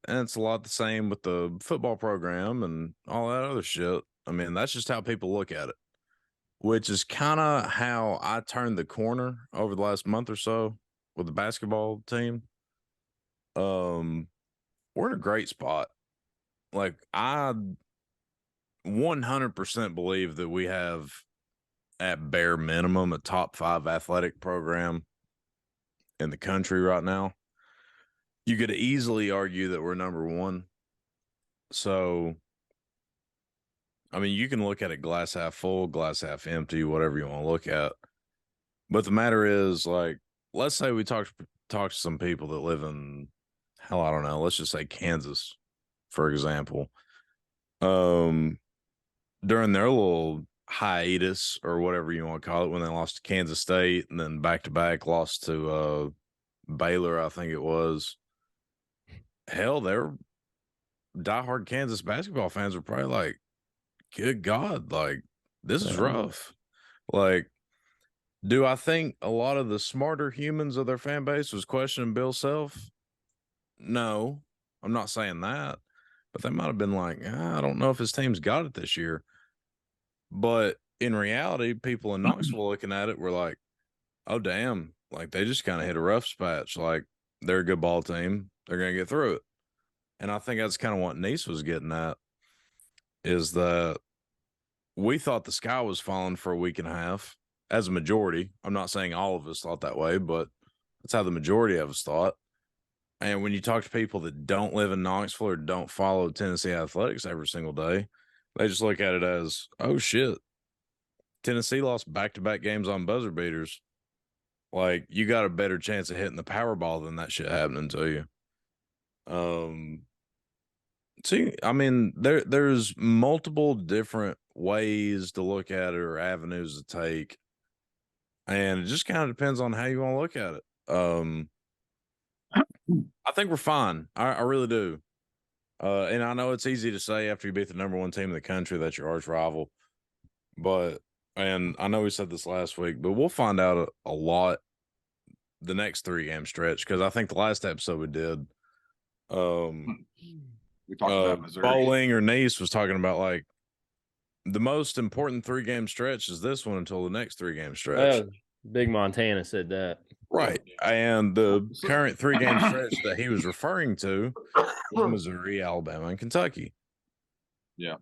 the same with the football program and all that other shit. I mean, that's just how people look at it, which is kind of how I turned the corner over the last month or so with the basketball team. We're in a great spot. Like, I 100% believe that we have, at bare minimum, a top 5 athletic program in the country right now. You could easily argue that we're number 1. So, I mean, you can look at it glass half full, glass half empty, whatever you want to look at. But the matter is, like, let's say we talk to some people that live in, hell, I don't know, let's just say Kansas, for example. During their little hiatus or whatever you want to call it, when they lost to Kansas State and then back-to-back lost to Baylor, I think it was. Hell, they're diehard Kansas basketball fans are probably like, good God, like, this is rough. Like, do I think a lot of the smarter humans of their fan base was questioning Bill Self? No, I'm not saying that. But they might have been like, I don't know if his team's got it this year. But in reality, people in Knoxville looking at it were like, oh, damn, Like they just kind of hit a rough patch. Like they're a good ball team. They're going to get through it. And I think that's kind of what Nice was getting at, is that we thought the sky was falling for a week and a half as a majority. I'm not saying all of us thought that way, but that's how the majority of us thought. And when you talk to people that don't live in Knoxville or don't follow Tennessee athletics every single day, they just look at it as, oh shit, Tennessee lost back-to-back games on buzzer beaters. Like, you got a better chance of hitting the Powerball than that shit happening to you. See, I mean, there's multiple different ways to look at it or avenues to take, and it just kind of depends on how you want to look at it. I think we're fine. I really do. And I know it's easy to say after you beat the number one team in the country that's your arch rival, and I know we said this last week, but we'll find out a lot the next 3-game stretch, because I think the last episode we did, we talked about Missouri. Bowling or Nice was talking about like the most important 3-game stretch is this one until the next 3-game stretch. Big Montana said that. Right. And the current 3-game stretch that he was referring to was Missouri, Alabama, and Kentucky. Yeah.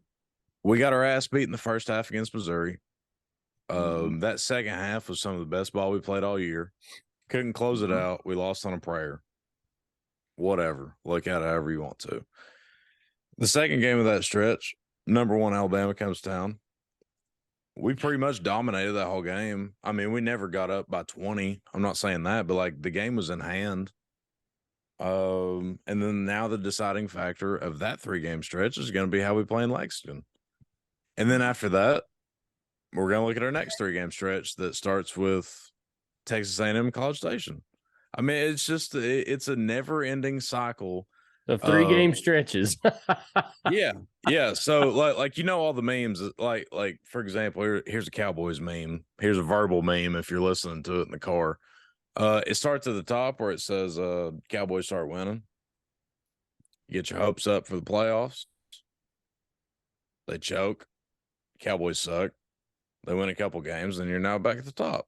We got our ass beat in the first half against Missouri. That second half was some of the best ball we played all year. Couldn't close it out. We lost on a prayer. Whatever. Look at it however you want to. The second game of that stretch, number one Alabama comes to town. We pretty much dominated that whole game. I mean, we never got up by 20. I'm not saying that, but like the game was in hand. And then now the deciding factor of that 3-game stretch is going to be how we play in Lexington. And then after that, we're going to look at our next 3-game stretch that starts with Texas A&M and College Station. I mean, it's just it's a never-ending cycle of 3-game stretches. yeah. So like you know all the memes, like for example, here's a Cowboys meme. Here's a verbal meme if you're listening to it in the car. It starts at the top where it says Cowboys start winning. You get your hopes up for the playoffs. They choke. Cowboys suck. They win a couple games, and you're now back at the top.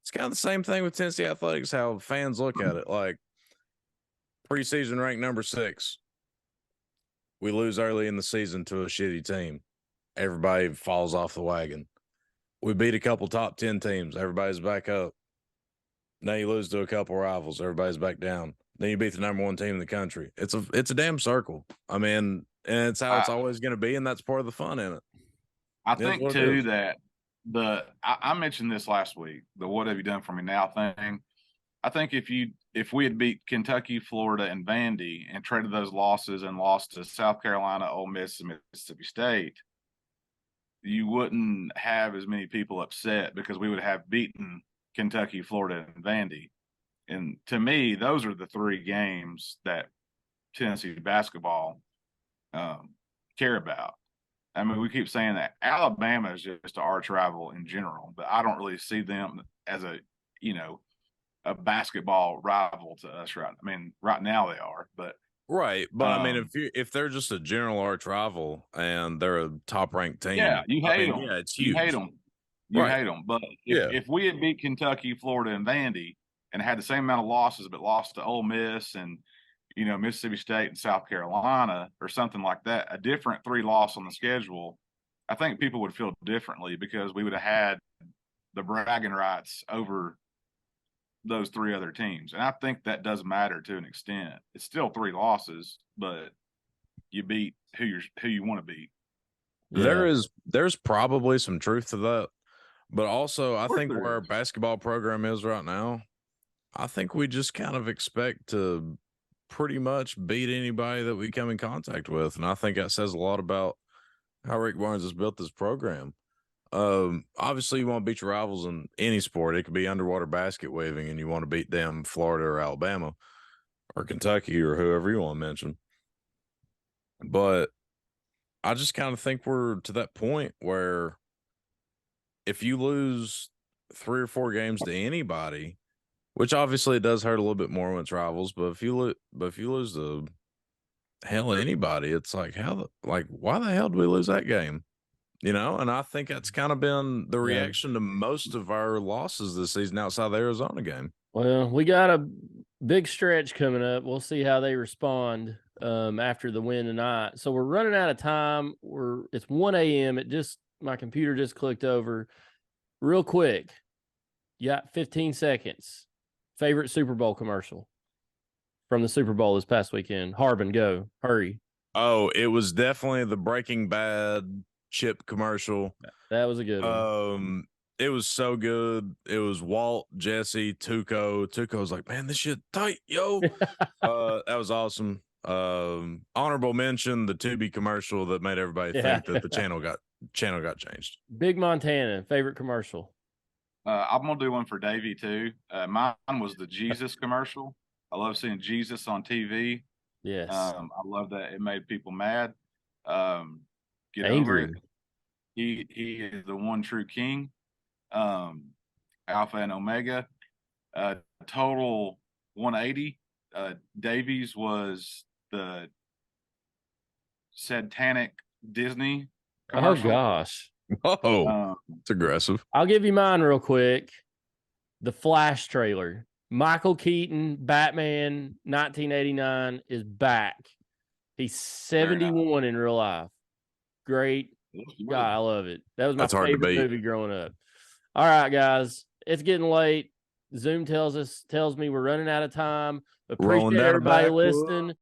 It's kind of the same thing with Tennessee athletics, how fans look at it. Like, preseason ranked number 6. We lose early in the season to a shitty team. Everybody falls off the wagon. We beat a couple top 10 teams. Everybody's back up. Now you lose to a couple rivals. Everybody's back down. Then you beat the number one team in the country. It's a damn circle. I mean, and it's how it's always going to be, and that's part of the fun in it. I think too that I mentioned this last week, the "what have you done for me now" thing. I think if we had beat Kentucky, Florida, and Vandy and traded those losses and lost to South Carolina, Ole Miss, and Mississippi State, you wouldn't have as many people upset because we would have beaten Kentucky, Florida, and Vandy. And to me, those are the 3 games that Tennessee basketball care about. I mean, we keep saying that Alabama is just an arch rival in general, but I don't really see them as a basketball rival to us right now they are, but right. But I mean, if they're just a general arch rival and they're a top ranked team, you hate them. Yeah, it's huge. You hate them. You hate them. But if we had beat Kentucky, Florida, and Vandy and had the same amount of losses, but lost to Ole Miss and Mississippi State and South Carolina or something like that, a different 3 loss on the schedule, I think people would feel differently because we would have had the bragging rights over those 3 other teams. And I think that does matter to an extent. It's still 3 losses, but you beat who you want to beat. Yeah. There's probably some truth to that. But also I think where our basketball program is right now, I think we just kind of expect to pretty much beat anybody that we come in contact with. And I think that says a lot about how Rick Barnes has built this program. Obviously you want to beat your rivals in any sport. It could be underwater basket waving and you want to beat them, Florida or Alabama or Kentucky or whoever you want to mention. But I just kind of think we're to that point where if you lose 3 or 4 games to anybody, which obviously it does hurt a little bit more when it's rivals, but if you lose to hell anybody, it's like why the hell did we lose that game? And I think that's kind of been the reaction to most of our losses this season outside the Arizona game. Well, we got a big stretch coming up. We'll see how they respond after the win tonight. So we're running out of time. It's 1 a.m. My computer just clicked over. Real quick, you got 15 seconds. Favorite Super Bowl commercial from the Super Bowl this past weekend. Harbin, go. Hurry. Oh, it was definitely the Breaking Bad chip commercial. That was a good one. It was so good. It was Walt, Jesse, Tuco. Tuco was like, man, this shit tight, yo. That was awesome. Honorable mention, the Tubi commercial that made everybody think that the channel got changed. Big Montana, favorite commercial. I'm gonna do one for Davey too. Mine was the Jesus commercial. I love seeing Jesus on TV. Yes. I love that. It made people mad. Get Angry. over it. He is the one true king. Alpha and Omega. Total 180. Davies was the satanic Disney commercial. Oh gosh. Oh, it's aggressive. I'll give you mine real quick. The Flash trailer. Michael Keaton, Batman, 1989 is back. He's 71 in real life. Great. God, I love it. That was my favorite movie growing up. All right, guys. It's getting late. Zoom tells me we're running out of time. Appreciate everybody listening.